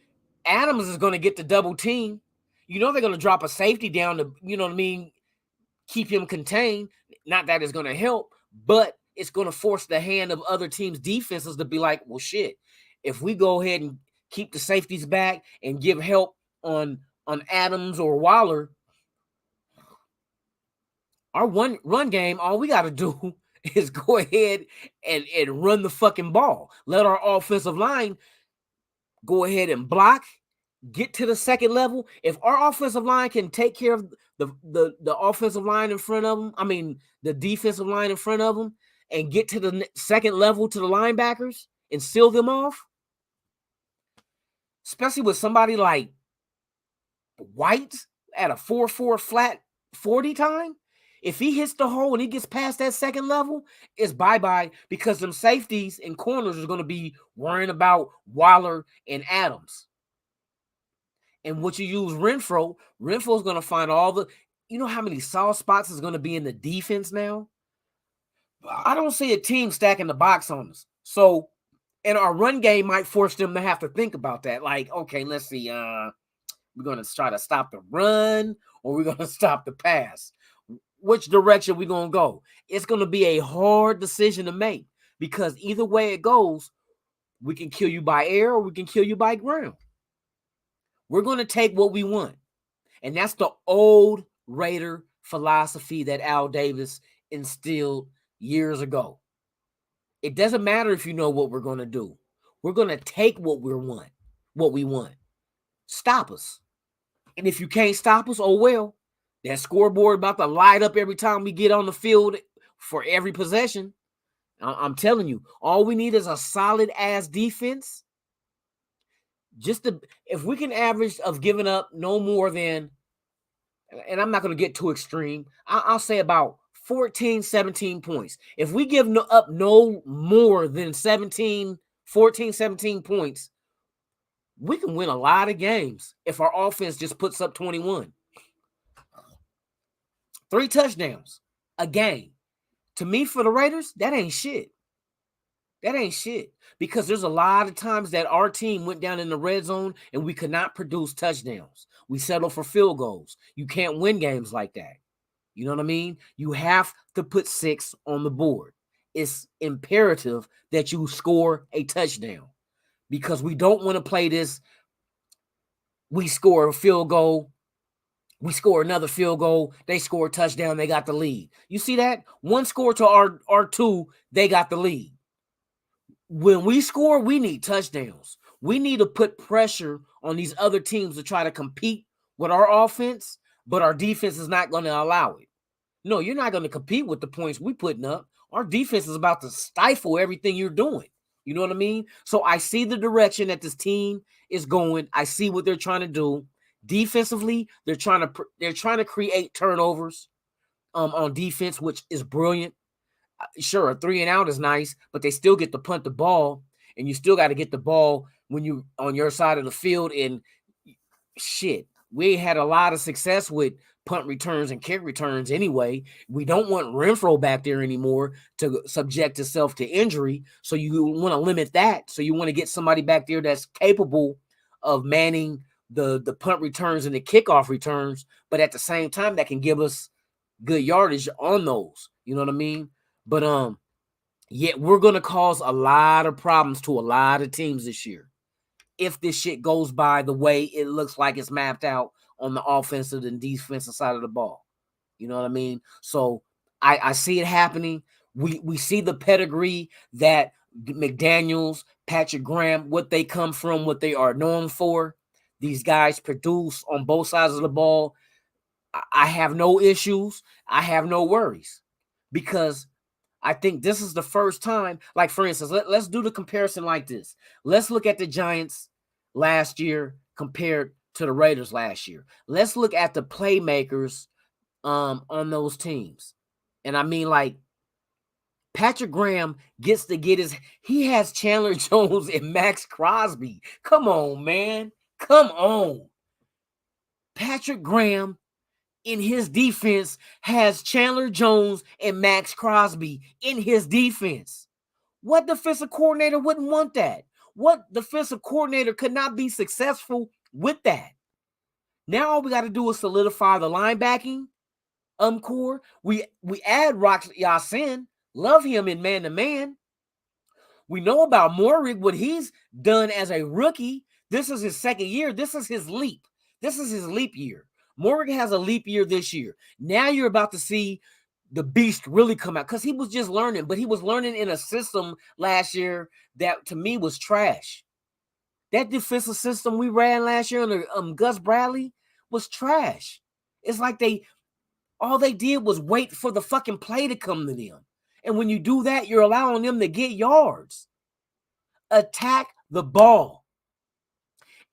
Adams is going to get the double team. You know they're going to drop a safety down to, you know what I mean, keep him contained. Not that it's going to help, but it's going to force the hand of other teams' defenses to be like, well, shit, if we go ahead and keep the safeties back and give help on Adams or Waller, our run game, all we got to do is go ahead and run the fucking ball. Let our offensive line go ahead and block, get to the second level. If our offensive line can take care of the offensive line in front of them, I mean, the defensive line in front of them, and get to the second level to the linebackers and seal them off, especially with somebody like White at a 4.4 flat 40 time, if he hits the hole and he gets past that second level, it's bye-bye, because them safeties and corners are going to be worrying about Waller and Adams. And what you use Renfrow is going to find all the, you know how many soft spots is going to be in the defense now? I don't see a team stacking the box on us. So, and our run game might force them to have to think about that. Like, okay, let's see, we're going to try to stop the run or we're going to stop the pass. Which direction we going to go? It's going to be a hard decision to make, because either way it goes, we can kill you by air or we can kill you by ground. We're going to take what we want. And that's the old Raider philosophy that Al Davis instilled years ago. It doesn't matter if you know what we're going to do. We're going to take what we want. Stop us. And if you can't stop us, oh well. That scoreboard about to light up every time we get on the field for every possession. I'm telling you, all we need is a solid ass defense. If we can average of giving up no more than, and I'm not going to get too extreme, I'll say about 14, 17 points. If we give up no more than 14, 17 points, we can win a lot of games if our offense just puts up 21. 3 touchdowns a game. To me, for the Raiders, that ain't shit. That ain't shit. Because there's a lot of times that our team went down in the red zone and we could not produce touchdowns. We settle for field goals. You can't win games like that. You know what I mean? You have to put 6 on the board. It's imperative that you score a touchdown, because we don't want to play this. We score a field goal. We score another field goal. They score a touchdown. They got the lead. You see that? One score to our 2, they got the lead. When we score, we need touchdowns. We need to put pressure on these other teams to try to compete with our offense, but our defense is not going to allow it. No, you're not going to compete with the points we're putting up. Our defense is about to stifle everything you're doing. You know what I mean? So I see the direction that this team is going. I see what they're trying to do. Defensively, they're trying to create turnovers on defense, which is brilliant. Sure, a 3 and out is nice, but they still get to punt the ball, and you still got to get the ball when you on your side of the field. And shit, we had a lot of success with punt returns and kick returns anyway. We don't want Renfrow back there anymore to subject himself to injury, so you want to limit that. So you want to get somebody back there that's capable of manning the punt returns and the kickoff returns, but at the same time that can give us good yardage on those. You know what I mean? But yeah, we're gonna cause a lot of problems to a lot of teams this year if this shit goes by the way it looks like it's mapped out on the offensive and defensive side of the ball. You know what I mean? So I see it happening. We see the pedigree that McDaniels, Patrick Graham, what they come from, what they are known for. These guys produce on both sides of the ball. I have no issues. I have no worries, because I think this is the first time, like, for instance, let's do the comparison like this. Let's look at the Giants last year compared to the Raiders last year. Let's look at the playmakers on those teams. And I mean, like, Patrick Graham gets to he has Chandler Jones and Max Crosby. Come on, man. Come on. Patrick Graham in his defense has Chandler Jones and Max Crosby in his defense. What defensive coordinator wouldn't want that? What defensive coordinator could not be successful with that? Now all we got to do is solidify the linebacking core. We add Rock Ya-Sin. Love him in man-to-man. We know about Moehrig, what he's done as a rookie. This is his second year. This is his leap. This is his leap year. Moehrig has a leap year this year. Now you're about to see the beast really come out because he was just learning, but he was learning in a system last year that to me was trash. That defensive system we ran last year under Gus Bradley was trash. It's like all they did was wait for the fucking play to come to them. And when you do that, you're allowing them to get yards. Attack the ball.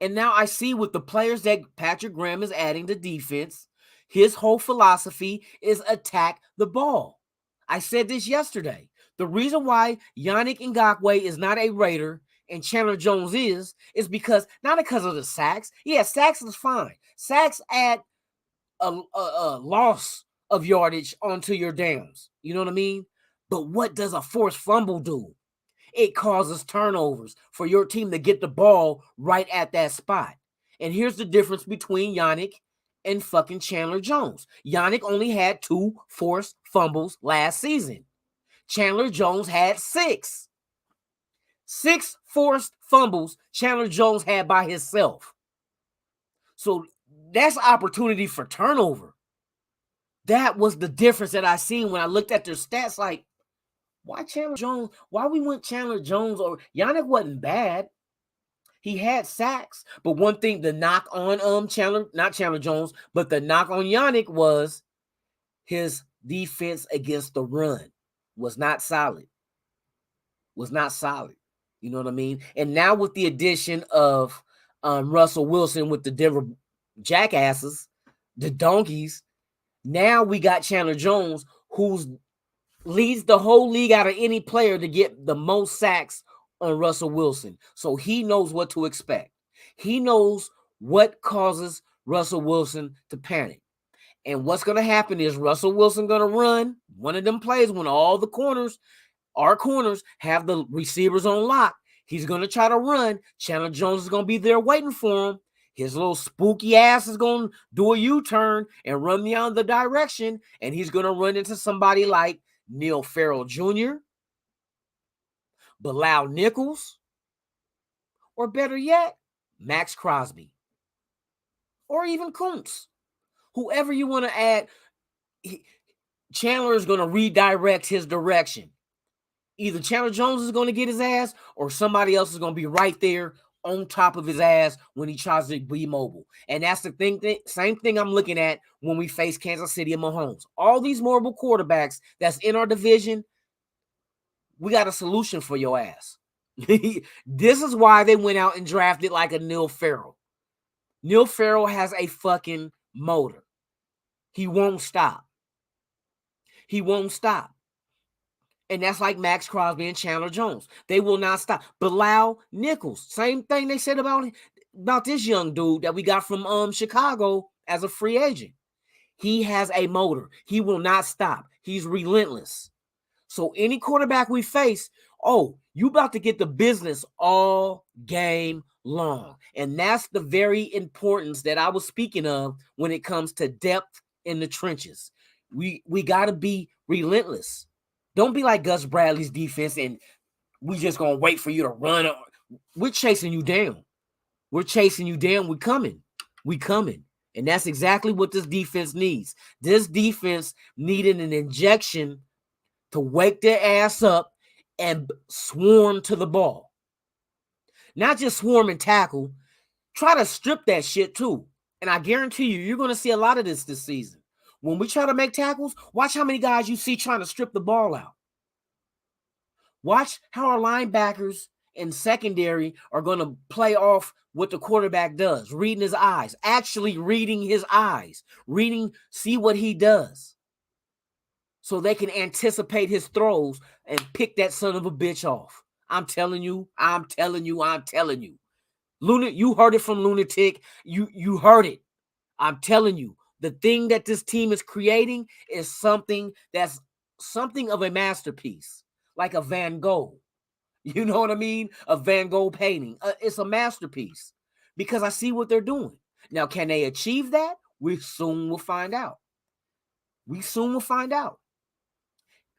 And now I see with the players that Patrick Graham is adding to defense, his whole philosophy is attack the ball. I said this yesterday. The reason why Yannick Ngakoue is not a Raider and Chandler Jones is because, not because of the sacks. Yeah, sacks is fine. Sacks add a loss of yardage onto your downs. You know what I mean? But what does a forced fumble do? It causes turnovers for your team to get the ball right at that spot. And here's the difference between Yannick and fucking Chandler Jones. Yannick only had 2 forced fumbles last season. Chandler Jones had 6. 6 forced fumbles Chandler Jones had by himself. So that's opportunity for turnover. That was the difference that I seen when I looked at their stats. Like, why Chandler Jones? Why we went Chandler Jones? Or Yannick wasn't bad. He had sacks. But one thing, the knock on not Chandler Jones, but the knock on Yannick was his defense against the run was not solid. Was not solid. You know what I mean? And now with the addition of Russell Wilson with the Denver Jackasses, the Donkeys, now we got Chandler Jones, who leads the whole league out of any player to get the most sacks on Russell Wilson. So he knows what to expect. He knows what causes Russell Wilson to panic. And what's going to happen is Russell Wilson going to run one of them plays when all the corners, our corners, have the receivers on lock. He's going to try to run. Chandler Jones is going to be there waiting for him. His little spooky ass is going to do a U-turn and run the other direction, and he's going to run into somebody like Neil Farrell Jr., Bilal Nichols, or better yet, Max Crosby, or even Kuntz. Whoever you want to add, Chandler is going to redirect his direction. Either Chandler Jones is going to get his ass or somebody else is going to be right there on top of his ass when he tries to be mobile. And that's the thing, same thing I'm looking at when we face Kansas City and Mahomes. All these mobile quarterbacks that's in our division, we got a solution for your ass. This is why they went out and drafted like a Neil Farrell. Neil Farrell has a fucking motor. He won't stop. He won't stop. And that's like Max Crosby and Chandler Jones. They will not stop. Bilal Nichols, same thing they said about this young dude that we got from Chicago as a free agent. He has a motor. He will not stop. He's relentless. So any quarterback we face, you about to get the business all game long. And that's the very importance that I was speaking of when it comes to depth in the trenches. We got to be relentless. Don't be like Gus Bradley's defense and we just going to wait for you to run. We're chasing you down. We're chasing you down. We're coming. We coming. And that's exactly what this defense needs. This defense needed an injection to wake their ass up and swarm to the ball. Not just swarm and tackle. Try to strip that shit too. And I guarantee you're going to see a lot of this season. When we try to make tackles, watch how many guys you see trying to strip the ball out. Watch how our linebackers and secondary are going to play off what the quarterback does, reading his eyes, actually reading his eyes, see what he does. So they can anticipate his throws and pick that son of a bitch off. I'm telling you. You heard it from Lunatic. You heard it. I'm telling you. The thing that this team is creating is something that's something of a masterpiece, like a Van Gogh. You know what I mean? A Van Gogh painting. It's a masterpiece because I see what they're doing. Now, can they achieve that? We soon will find out. We soon will find out.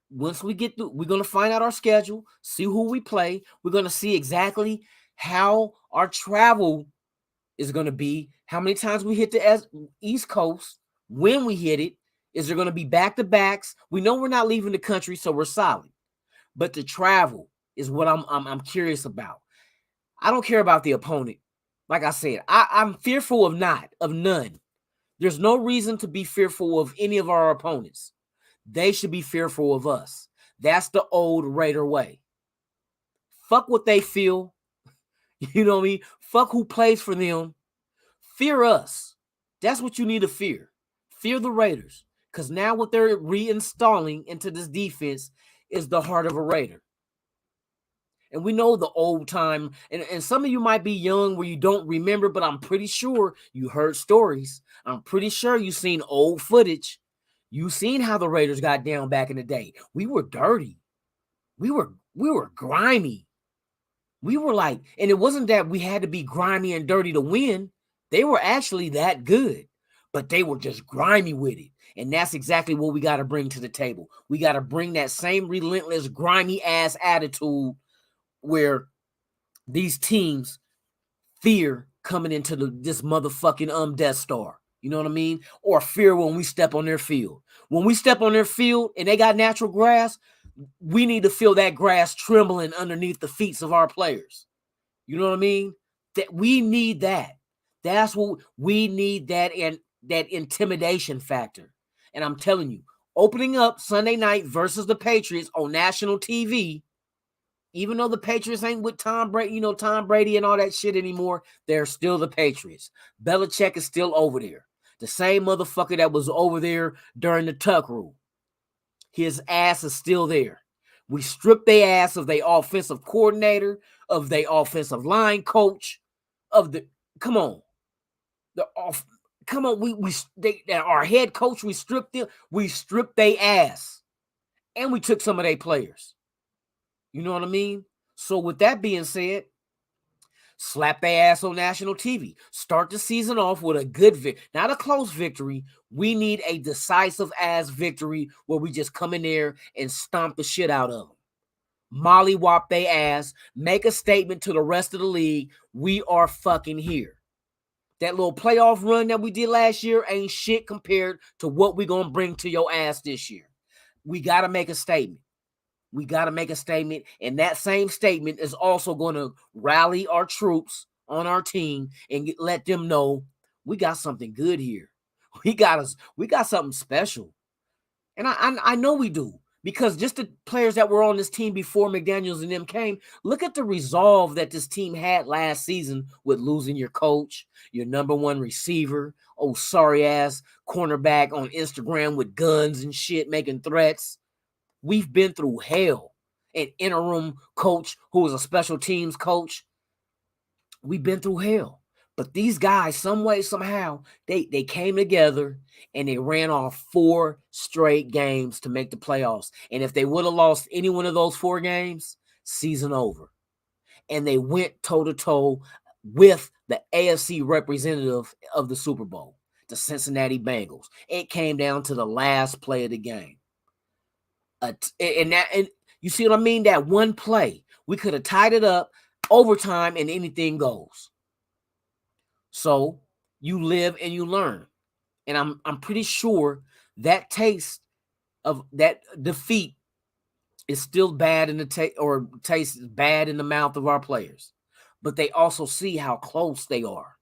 Once we get through, we're going to find out our schedule, see who we play. We're going to see exactly how our travel is going to be, how many times we hit the East Coast, when we hit it. Is there going to be back-to-backs? We know we're not leaving the country, so we're solid. But the travel is what I'm curious about. I don't care about the opponent. Like I said, I'm fearful of none. There's no reason to be fearful of any of our opponents. They should be fearful of us. That's the old Raider way. Fuck what they feel. You know what I mean? Fuck who plays for them. Fear us. That's what you need to fear. Fear the Raiders. Because now what they're reinstalling into this defense is the heart of a Raider. And we know the old time, and some of you might be young where you don't remember, but I'm pretty sure you heard stories. I'm pretty sure you've seen old footage. You've seen how the Raiders got down back in the day. We were dirty. We were grimy. We were like, and it wasn't that we had to be grimy and dirty to win. They were actually that good, but they were just grimy with it. And that's exactly what we got to bring to the table. We got to bring that same relentless, grimy ass attitude where these teams fear coming into this motherfucking Death Star. You know what I mean? Or fear when we step on their field. When we step on their field and they got natural grass, we need to feel that grass trembling underneath the feet of our players. You know what I mean? That we need that. That's what we need, that intimidation factor. And I'm telling you, opening up Sunday night versus the Patriots on national TV, even though the Patriots ain't with Tom Brady, Tom Brady and all that shit anymore, they're still the Patriots. Belichick is still over there. The same motherfucker that was over there during the Tuck rule. His ass is still there. We stripped their ass of their offensive coordinator, of their offensive line coach, come on. Our head coach, we stripped their ass. And we took some of their players. You know what I mean? So with that being said, slap their ass on national TV. Start the season off with a good victory. Not a close victory. We need a decisive ass victory where we just come in there and stomp the shit out of them. Mollywop their ass. Make a statement to the rest of the league. We are fucking here. That little playoff run that we did last year ain't shit compared to what we're going to bring to your ass this year. We got to make a statement. We got to make a statement, and that same statement is also going to rally our troops on our team and let them know we got something good here. We got something special, and I know we do, because just the players that were on this team before McDaniels and them came, look at the resolve that this team had last season with losing your coach, your number one receiver, sorry ass cornerback on Instagram with guns and shit making threats. We've been through hell. An interim coach who was a special teams coach. We've been through hell. But these guys, some way, somehow, they came together and they ran off 4 straight games to make the playoffs. And if they would have lost any one of those 4 games, season over. And they went toe-to-toe with the AFC representative of the Super Bowl, the Cincinnati Bengals. It came down to the last play of the game. And you see what I mean? That one play, we could have tied it up, overtime, and anything goes. So you live and you learn. And I'm pretty sure that taste of that defeat is still bad in the tastes bad in the mouth of our players. But they also see how close they are.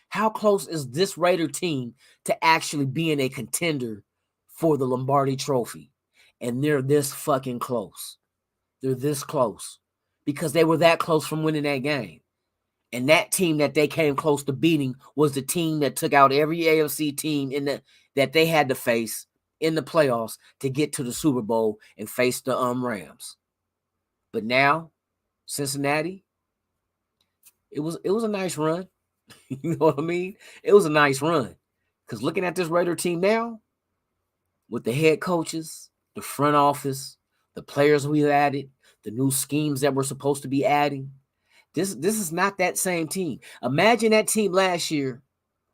How close is this Raider team to actually being a contender for the Lombardi Trophy? And they're this fucking close. They're this close because they were that close from winning that game. And that team that they came close to beating was the team that took out every AFC team that they had to face in the playoffs to get to the Super Bowl and face the Rams. But now, Cincinnati, it was a nice run. You know what I mean? It was a nice run Because looking at this Raider team now, with the head coaches, the front office, the players we've added, the new schemes that we're supposed to be adding, this is not that same team. Imagine that team last year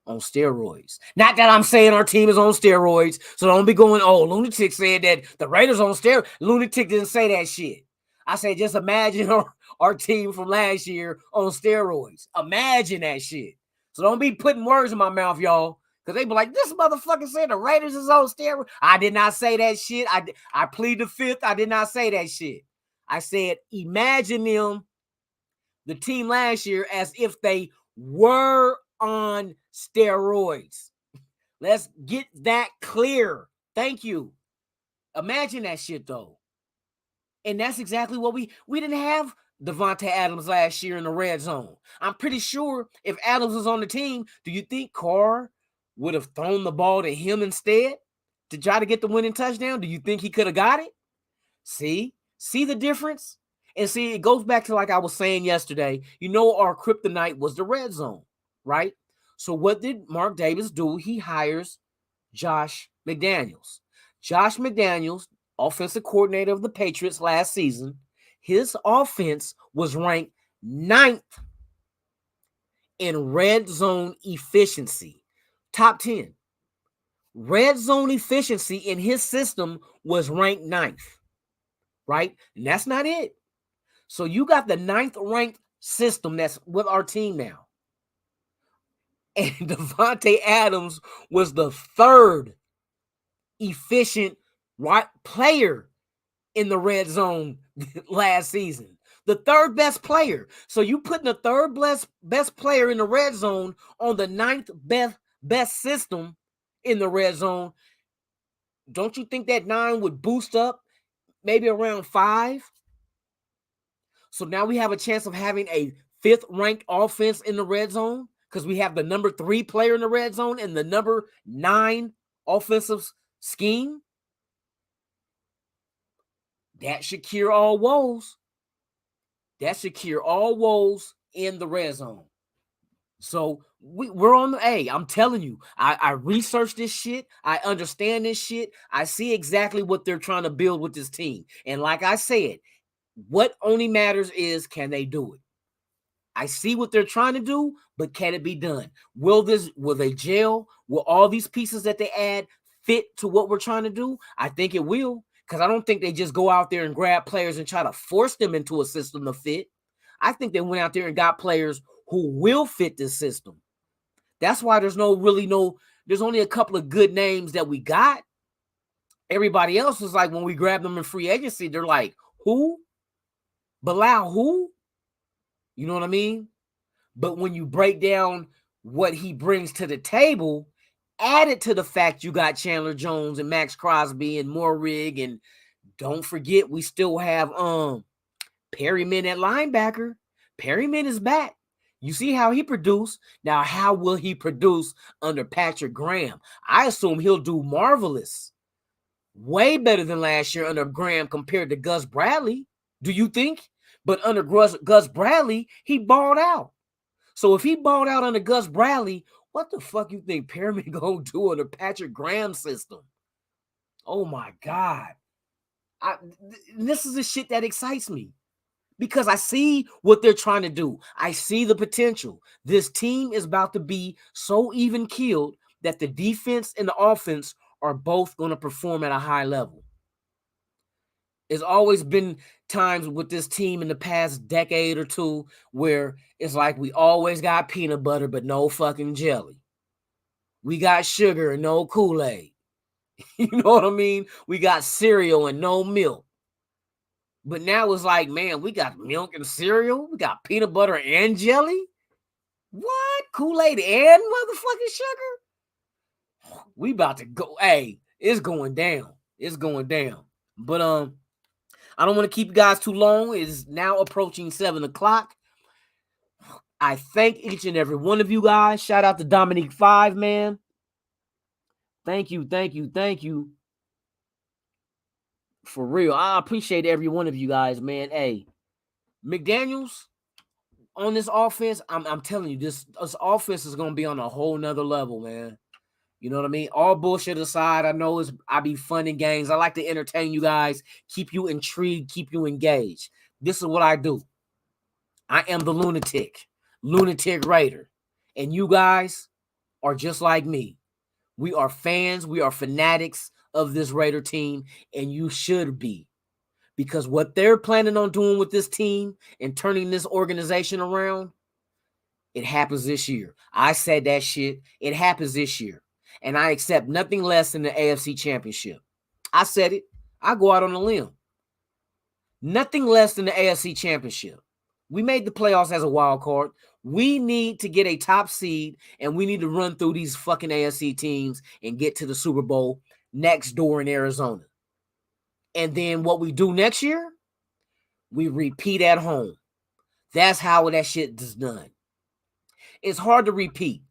on steroids. Not that I'm saying our team is on steroids, so don't be going, oh, Lunatic said that the Raiders on steroids. Lunatic didn't say that shit. I said just imagine our team from last year on steroids. Imagine that shit. So don't be putting words in my mouth, y'all, because they be like, this motherfucker said the Raiders is on steroids. I did not say that shit. I plead the fifth. I did not say that shit. I said imagine them, the team last year, as if they were on steroids. Let's get that clear. Thank you. Imagine that shit, though. And that's exactly what we didn't have Davante Adams last year in the red zone. I'm pretty sure if Adams was on the team, do you think Carr would have thrown the ball to him instead to try to get the winning touchdown? Do you think he could have got it? See the difference? And see, it goes back to like I was saying yesterday, our kryptonite was the red zone, right? So what did Mark Davis do? He hires Josh McDaniels. Josh McDaniels, offensive coordinator of the Patriots last season, his offense was ranked 9th in red zone efficiency, top 10. Red zone efficiency in his system was ranked 9th, right? And that's not it. So you got the 9th ranked system that's with our team now. And Davante Adams was the 3rd efficient player in the red zone last season. The 3rd best player. So you putting the 3rd best player in the red zone on the 9th best system in the red zone. Don't you think that 9 would boost up maybe around 5? So now we have a chance of having a 5th ranked offense in the red zone because we have the number 3 player in the red zone and the number 9 offensive scheme. That should cure all woes. That should cure all woes in the red zone. So we're on the A. I'm telling you, I researched this shit. I understand this shit. I see exactly what they're trying to build with this team. And like I said, what only matters is, can they do it? I see what they're trying to do, but can it be done? Will they gel? Will all these pieces that they add fit to what we're trying to do? I think it will, because I don't think they just go out there and grab players and try to force them into a system to fit. I think they went out there and got players who will fit this system. That's why there's only a couple of good names that we got. Everybody else was like, when we grabbed them in free agency, they're like, who? Bilal, who? You know what I mean? But when you break down what he brings to the table, added to the fact you got Chandler Jones and Max Crosby and Morig, and don't forget we still have Perryman at linebacker. Perryman is back. You see how he produced. Now, how will he produce under Patrick Graham? I assume he'll do marvelous. Way better than last year under Graham compared to Gus Bradley. Do you think? But under Gus Bradley, he balled out. So if he balled out under Gus Bradley, what the fuck you think Perryman gonna do under Patrick Graham's system? Oh my God. This is the shit that excites me. Because I see what they're trying to do. I see the potential. This team is about to be so even-keeled that the defense and the offense are both going to perform at a high level. There's always been times with this team in the past decade or two where it's like we always got peanut butter but no fucking jelly. We got sugar and no Kool-Aid. You know what I mean? We got cereal and no milk. But now it's like, man, we got milk and cereal. We got peanut butter and jelly. What? Kool-Aid and motherfucking sugar? We about to go. Hey, it's going down. It's going down. But I don't want to keep you guys too long. It's now approaching 7 o'clock. I thank each and every one of you guys. Shout out to Dominique 5, man. Thank you, thank you, thank you. For real, I appreciate every one of you guys, man. Hey, McDaniels on this offense, I'm telling you, this offense is going to be on a whole nother level, man. You know what I mean? All bullshit aside, I be fun and games. I like to entertain you guys, keep you intrigued, keep you engaged. This is what I do. I am the lunatic Raider. And you guys are just like me. We are fans, we are fanatics of this Raider team, and you should be. Because what they're planning on doing with this team and turning this organization around, it happens this year. I said that shit. It happens this year. And I accept nothing less than the AFC Championship. I said it. I go out on a limb. Nothing less than the AFC Championship. We made the playoffs as a wild card. We need to get a top seed, and we need to run through these fucking AFC teams and get to the Super Bowl next door in Arizona. And then what we do next year, we repeat at home. That's how that shit is done. It's hard to repeat.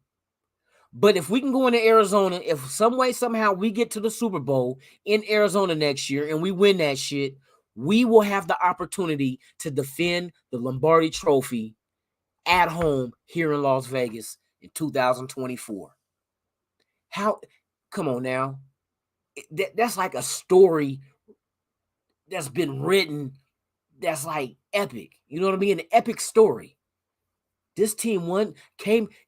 But if we can go into Arizona, if some way, somehow we get to the Super Bowl in Arizona next year and we win that shit, we will have the opportunity to defend the Lombardi Trophy at home here in Las Vegas in 2024. Come on now. That's like a story that's been written that's like epic. You know what I mean? An epic story. This team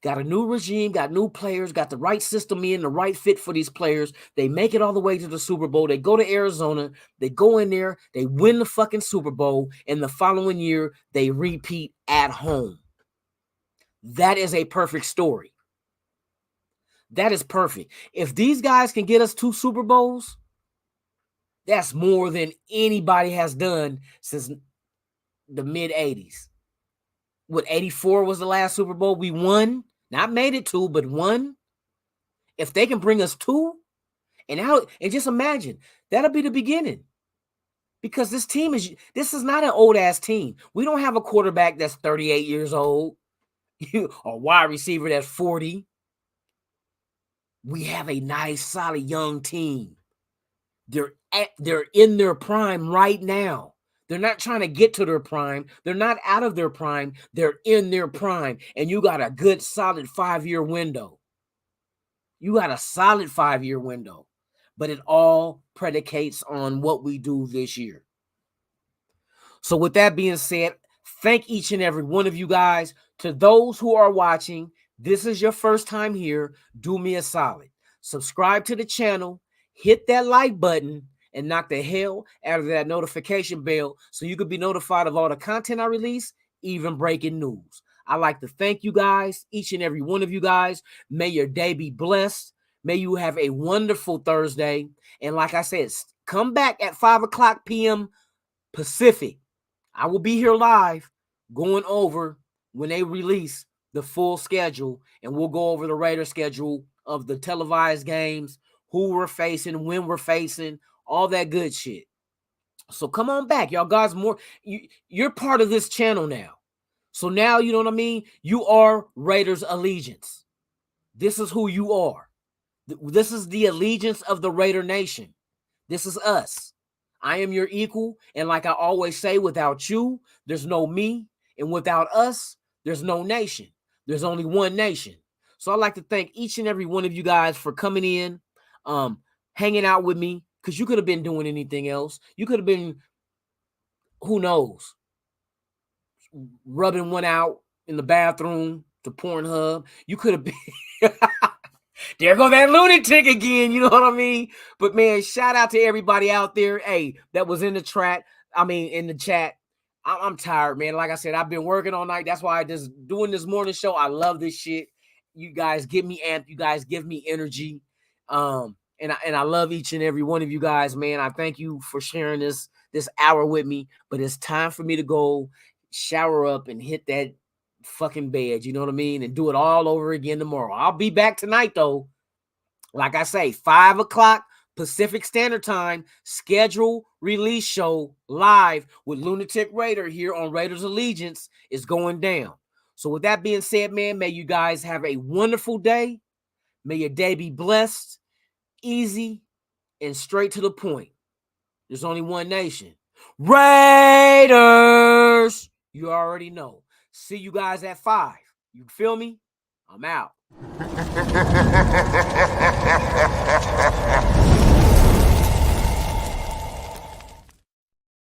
got a new regime, got new players, got the right system in, the right fit for these players. They make it all the way to the Super Bowl. They go to Arizona. They go in there. They win the fucking Super Bowl. And the following year, they repeat at home. That is a perfect story. That is perfect. If these guys can get us 2 Super Bowls, that's more than anybody has done since the mid-'80s. What, 84 was the last Super Bowl we won? Not made it to, but won. If they can bring us 2, and just imagine, that'll be the beginning. Because this is not an old-ass team. We don't have a quarterback that's 38 years old, or a wide receiver that's 40. We have a nice, solid, young team. They're in their prime right now. They're not trying to get to their prime. They're not out of their prime. They're in their prime. And you got a good, solid 5-year window. You got a solid 5-year window. But it all predicates on what we do this year. So with that being said, thank each and every one of you guys. To those who are watching, this is your first time here. Do me a solid. Subscribe to the channel. Hit that like button. And knock the hell out of that notification bell so you could be notified of all the content I release, even breaking news. I like to thank you guys, each and every one of you guys. May your day be blessed. May you have a wonderful Thursday. And like I said, come back at 5:00 p.m. Pacific. I will be here live going over when they release the full schedule, and we'll go over the Raider schedule of the televised games, who we're facing, when we're facing, all that good shit. So come on back, y'all guys. You're part of this channel now. So now, you know what I mean? You are Raiders allegiance. This is who you are. This is the allegiance of the Raider Nation. This is us. I am your equal. And like I always say, without you, there's no me. And without us, there's no nation. There's only one nation. So I'd like to thank each and every one of you guys for coming in, hanging out with me. Because you could have been doing anything else. You could have been, who knows, rubbing one out in the bathroom to Pornhub. You could have been, there go that lunatic again, you know what I mean? But man, shout out to everybody out there, hey, that was in the chat. I'm tired, man. Like I said, I've been working all night. That's why I just doing this morning show. I love this shit. You guys give me amp. You guys give me energy. And I love each and every one of you guys, man. I thank you for sharing this hour with me. But it's time for me to go shower up and hit that fucking bed. You know what I mean? And do it all over again tomorrow. I'll be back tonight, though. Like I say, 5:00 Pacific Standard Time, schedule release show live with Lunatic Raider here on Raiders Allegiance is going down. So with that being said, man, may you guys have a wonderful day. May your day be blessed, easy, and straight to the point. There's only one nation. Raiders! You already know. See you guys at 5. You feel me? I'm out.